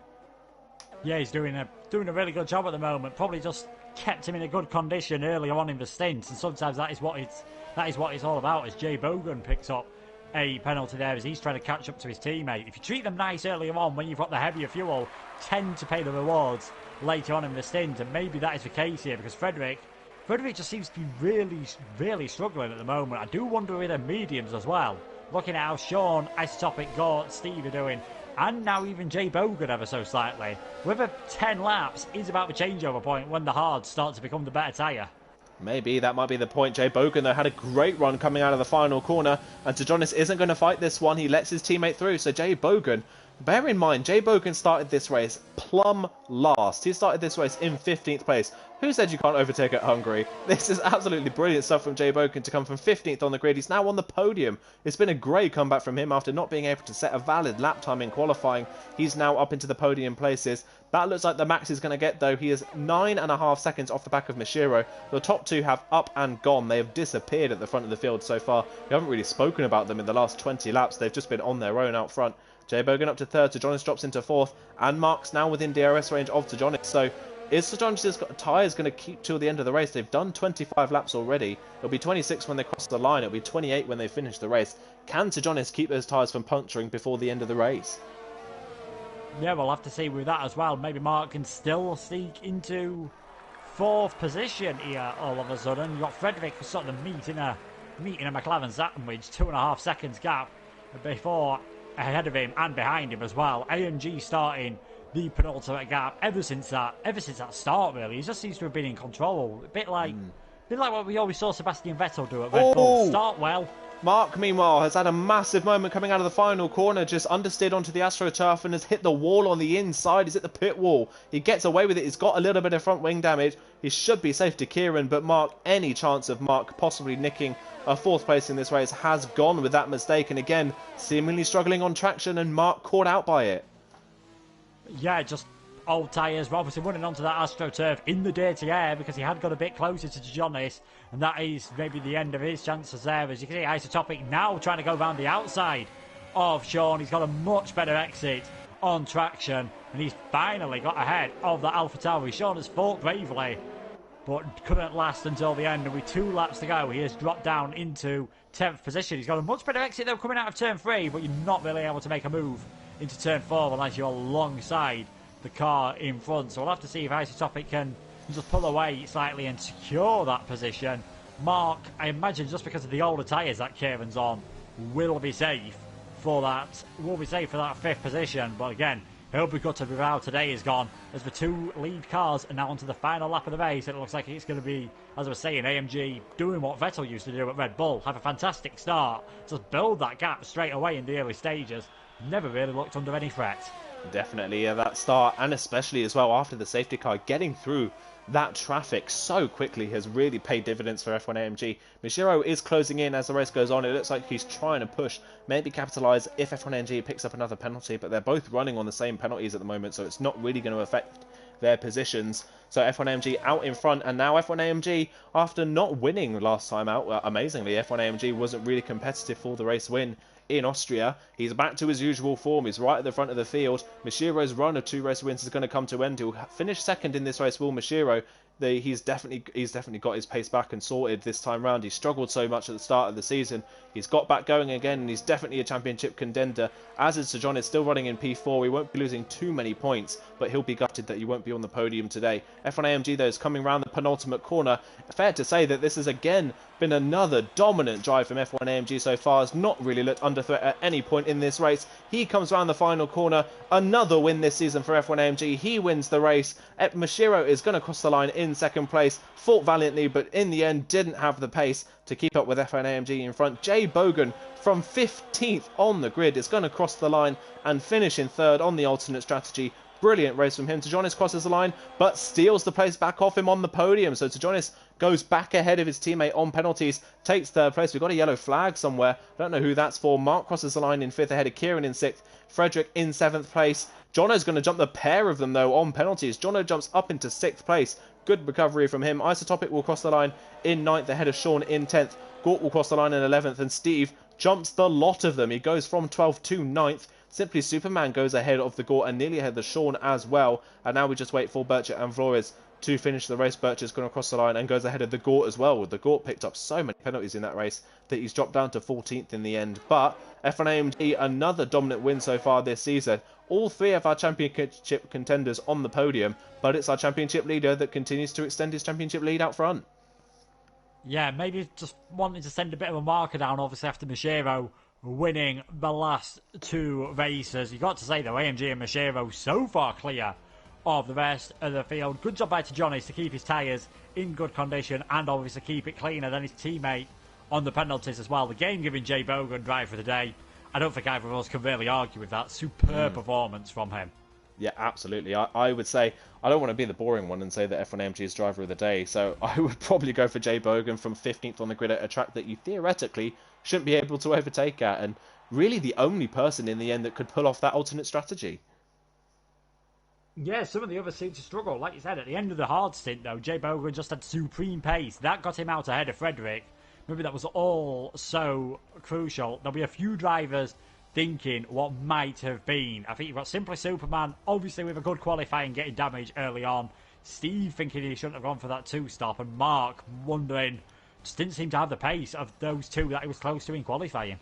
Yeah, he's doing a really good job at the moment. Probably just kept him in a good condition earlier on in the stint, and sometimes that is what it's all about. As Jay Bogan picks up a penalty there as he's trying to catch up to his teammate. If you treat them nice earlier on when you've got the heavier fuel, tend to pay the rewards later on in the stint, and maybe that is the case here because Frederick just seems to be really, really struggling at the moment. I do wonder with the mediums as well. Looking at how Sean, Isotopic, Gort, Steve are doing, and now even Jay Bogan ever so slightly. Whether 10 laps is about the changeover point when the hards start to become the better tyre. Maybe that might be the point. Jay Bogan, though, had a great run coming out of the final corner, and Tejonis isn't going to fight this one. He lets his teammate through, so Jay Bogan, bear in mind, Jay Bogan started this race plumb last. He started this race in 15th place. Who said you can't overtake at Hungary? This is absolutely brilliant stuff from Jay Bogan to come from 15th on the grid. He's now on the podium. It's been a great comeback from him after not being able to set a valid lap time in qualifying. He's now up into the podium places. That looks like the max he's going to get, though. He is 9.5 seconds off the back of Mishiro. The top two have up and gone. They have disappeared at the front of the field so far. We haven't really spoken about them in the last 20 laps. They've just been on their own out front. Jay Bogan up to 3rd. Tejonis drops into 4th. And Mark's now within DRS range of Tejonis. So is Tejonis' tyres going to keep till the end of the race? They've done 25 laps already. It'll be 26 when they cross the line. It'll be 28 when they finish the race. Can Tejonis keep those tyres from puncturing before the end of the race? Yeah, we'll have to see with that as well. Maybe Mark can still sneak into 4th position here all of a sudden. You've got Frederick sort of meeting a McLaren sandwich, 2.5 seconds gap before ahead of him and behind him as well. AMG starting the penultimate gap ever since that start really. He just seems to have been in control. A bit like what we always saw Sebastian Vettel do at Red Bull. Start well. Mark, meanwhile, has had a massive moment coming out of the final corner, just understeered onto the AstroTurf and has hit the wall on the inside. He's at the pit wall. He gets away with it. He's got a little bit of front wing damage. He should be safe to Kieran, but Mark, any chance of Mark possibly nicking a 4th place in this race has gone with that mistake. And again, seemingly struggling on traction, and Mark caught out by it. Yeah, just old tyres, but obviously running onto that AstroTurf in the dirty air because he had got a bit closer to Jonas, and that is maybe the end of his chances there. As you can see, Isotopic now trying to go around the outside of Sean. He's got a much better exit on traction, and he's finally got ahead of that AlphaTauri. Sean has fought bravely, but couldn't last until the end, and with 2 laps to go, he has dropped down into 10th position. He's got a much better exit, though, coming out of turn 3, but you're not really able to make a move into turn 4 unless you're alongside the car in front. So we'll have to see if Isotopic can just pull away slightly and secure that position. Mark, I imagine just because of the older tyres that Kieran's on, will be safe for that 5th position. But again, he'll be good to be out. Today is gone as the 2 lead cars are now onto the final lap of the race. It looks like it's going to be, as I was saying, AMG doing what Vettel used to do at Red Bull, have a fantastic start, just build that gap straight away in the early stages. Never really looked under any threat. Definitely, that start, and especially as well after the safety car, getting through that traffic so quickly has really paid dividends for F1 AMG. Mishiro is closing in as the race goes on. It looks like he's trying to push, maybe capitalise if F1 AMG picks up another penalty, but they're both running on the same penalties at the moment, so it's not really going to affect their positions. So F1 AMG out in front, and now F1 AMG, after not winning last time out, amazingly, F1 AMG wasn't really competitive for the race win in Austria. He's back to his usual form. He's right at the front of the field. Mishiro's run of 2 race wins is going to come to end. He'll finish second in this race. Will Mishiro? He's definitely got his pace back and sorted this time round. He struggled so much at the start of the season. He's got back going again, and he's definitely a championship contender. As is Sir John, is still running in P4. He won't be losing too many points, but he'll be gutted that he won't be on the podium today. F1 AMG, though, is coming round the penultimate corner. Fair to say that this has again been another dominant drive from F1 AMG so far. Has not really looked under threat at any point in this race. He comes round the final corner. Another win this season for F1 AMG. He wins the race. Mashiro is going to cross the line in second place. Fought valiantly, but in the end didn't have the pace to keep up with F1 AMG in front. Jay Bogan from 15th on the grid is going to cross the line and finish in 3rd on the alternate strategy. Brilliant race from him. Tejonis crosses the line, but steals the place back off him on the podium. So Tejonis goes back ahead of his teammate on penalties, takes 3rd place. We've got a yellow flag somewhere. Don't know who that's for. Mark crosses the line in 5th ahead of Kieran in 6th. Frederick in 7th place. Jono's going to jump the pair of them, though, on penalties. Jono jumps up into 6th place. Good recovery from him. Isotopic will cross the line in 9th ahead of Sean in 10th. Gort will cross the line in 11th, and Steve jumps the lot of them. He goes from 12th to 9th. Simply Superman goes ahead of the Gort and nearly ahead of Sean as well. And now we just wait for Bircher and Flores to finish the race. Bircher's going to cross the line and goes ahead of the Gort as well. The Gort picked up so many penalties in that race that he's dropped down to 14th in the end. But F1 AMG, another dominant win so far this season. All 3 of our championship contenders on the podium, but it's our championship leader that continues to extend his championship lead out front. Yeah, maybe just wanting to send a bit of a marker down, obviously, after Mashiro winning the last 2 races. You got to say, though, AMG and Mashiro so far clear of the rest of the field. Good job by Johnny to keep his tyres in good condition and obviously keep it cleaner than his teammate on the penalties as well. The game giving Jay Bogan drive for the day. I don't think either of us can really argue with that. Superb performance from him. Yeah, absolutely. I would say, I don't want to be the boring one and say that F1 AMG is driver of the day, so I would probably go for Jay Bogan from 15th on the grid at a track that you theoretically shouldn't be able to overtake at, and really the only person in the end that could pull off that alternate strategy. Yeah, some of the others seem to struggle. Like you said, at the end of the hard stint, though, Jay Bogan just had supreme pace. That got him out ahead of Frederick. Maybe that was all so crucial. There'll be a few drivers thinking what might have been. I think you've got Simply Superman, obviously with a good qualifying, getting damage early on. Steve thinking he shouldn't have gone for that 2-stop. And Mark wondering, just didn't seem to have the pace of those 2 that he was close to in qualifying.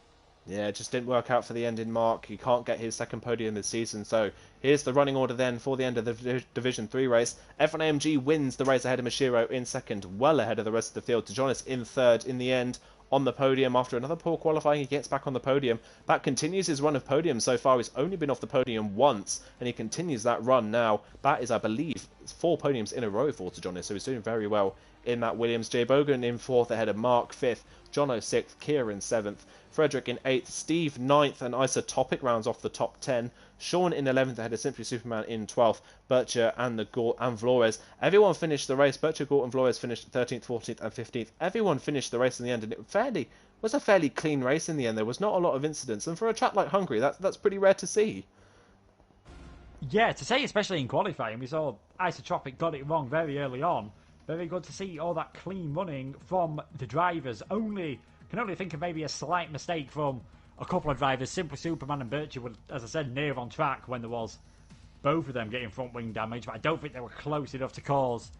Yeah, it just didn't work out for the end in Mark. He can't get his second podium this season. So here's the running order then for the end of the Division 3 race. F1 AMG wins the race ahead of Mashiro in second, well ahead of the rest of the field. Tejonis in 3rd in the end on the podium. After another poor qualifying, he gets back on the podium. That continues his run of podiums so far. He's only been off the podium once, and he continues that run now. That is, I believe, 4 podiums in a row for Tejonis, so he's doing very well in that Williams. Jay Bogan in 4th ahead of Mark 5th, Jono 6th, Kieran 7th, Frederick in 8th, Steve 9th, and Isotopic rounds off the top 10. Sean in 11th ahead of Simply Superman in 12th, Bircher and the Gort and Flores. Everyone finished the race. Bircher, Gort and Flores finished 13th, 14th and 15th. Everyone finished the race in the end, and it was a fairly clean race in the end. There was not a lot of incidents, and for a track like Hungary, that's pretty rare to see. Yeah, to say especially in qualifying, we saw Isotropic got it wrong very early on. Very good to see all that clean running from the drivers. Can only think of maybe a slight mistake from a couple of drivers, Simply Superman and Birchie, were, as I said, near on track when there was both of them getting front wing damage, but I don't think they were close enough to cause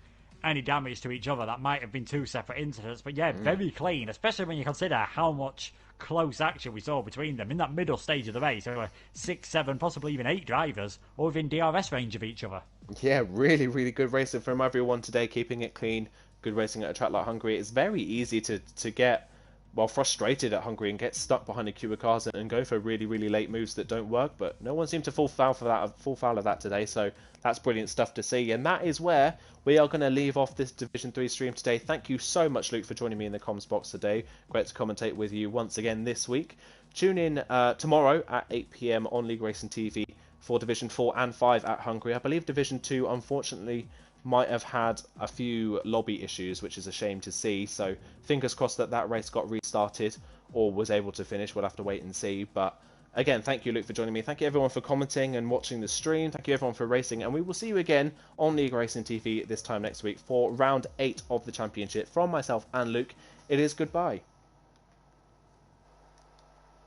any damage to each other. That might have been two separate incidents, but yeah, very clean, especially when you consider how much close action we saw between them in that middle stage of the race. There were 6, 7, possibly even 8 drivers all within DRS range of each other. Yeah, really, really good racing from everyone today, keeping it clean. Good racing at a track like Hungary. It's very easy to get, well, frustrated at Hungary and get stuck behind a queue of cars and go for really, really late moves that don't work, but no one seemed to fall foul of that today, so that's brilliant stuff to see. And that is where we are going to leave off this Division 3 stream today. Thank you so much, Luke, for joining me in the comms box today. Great to commentate with you once again this week. Tune in tomorrow at 8 PM on League Racing TV for Division 4 and 5 at Hungary. I believe Division 2, unfortunately, might have had a few lobby issues, which is a shame to see. So fingers crossed that race got restarted or was able to finish. We'll have to wait and see. But again, thank you, Luke, for joining me. Thank you, everyone, for commenting and watching the stream. Thank you, everyone, for racing. And we will see you again on League Racing TV this time next week for round 8 of the championship. From myself and Luke, it is goodbye.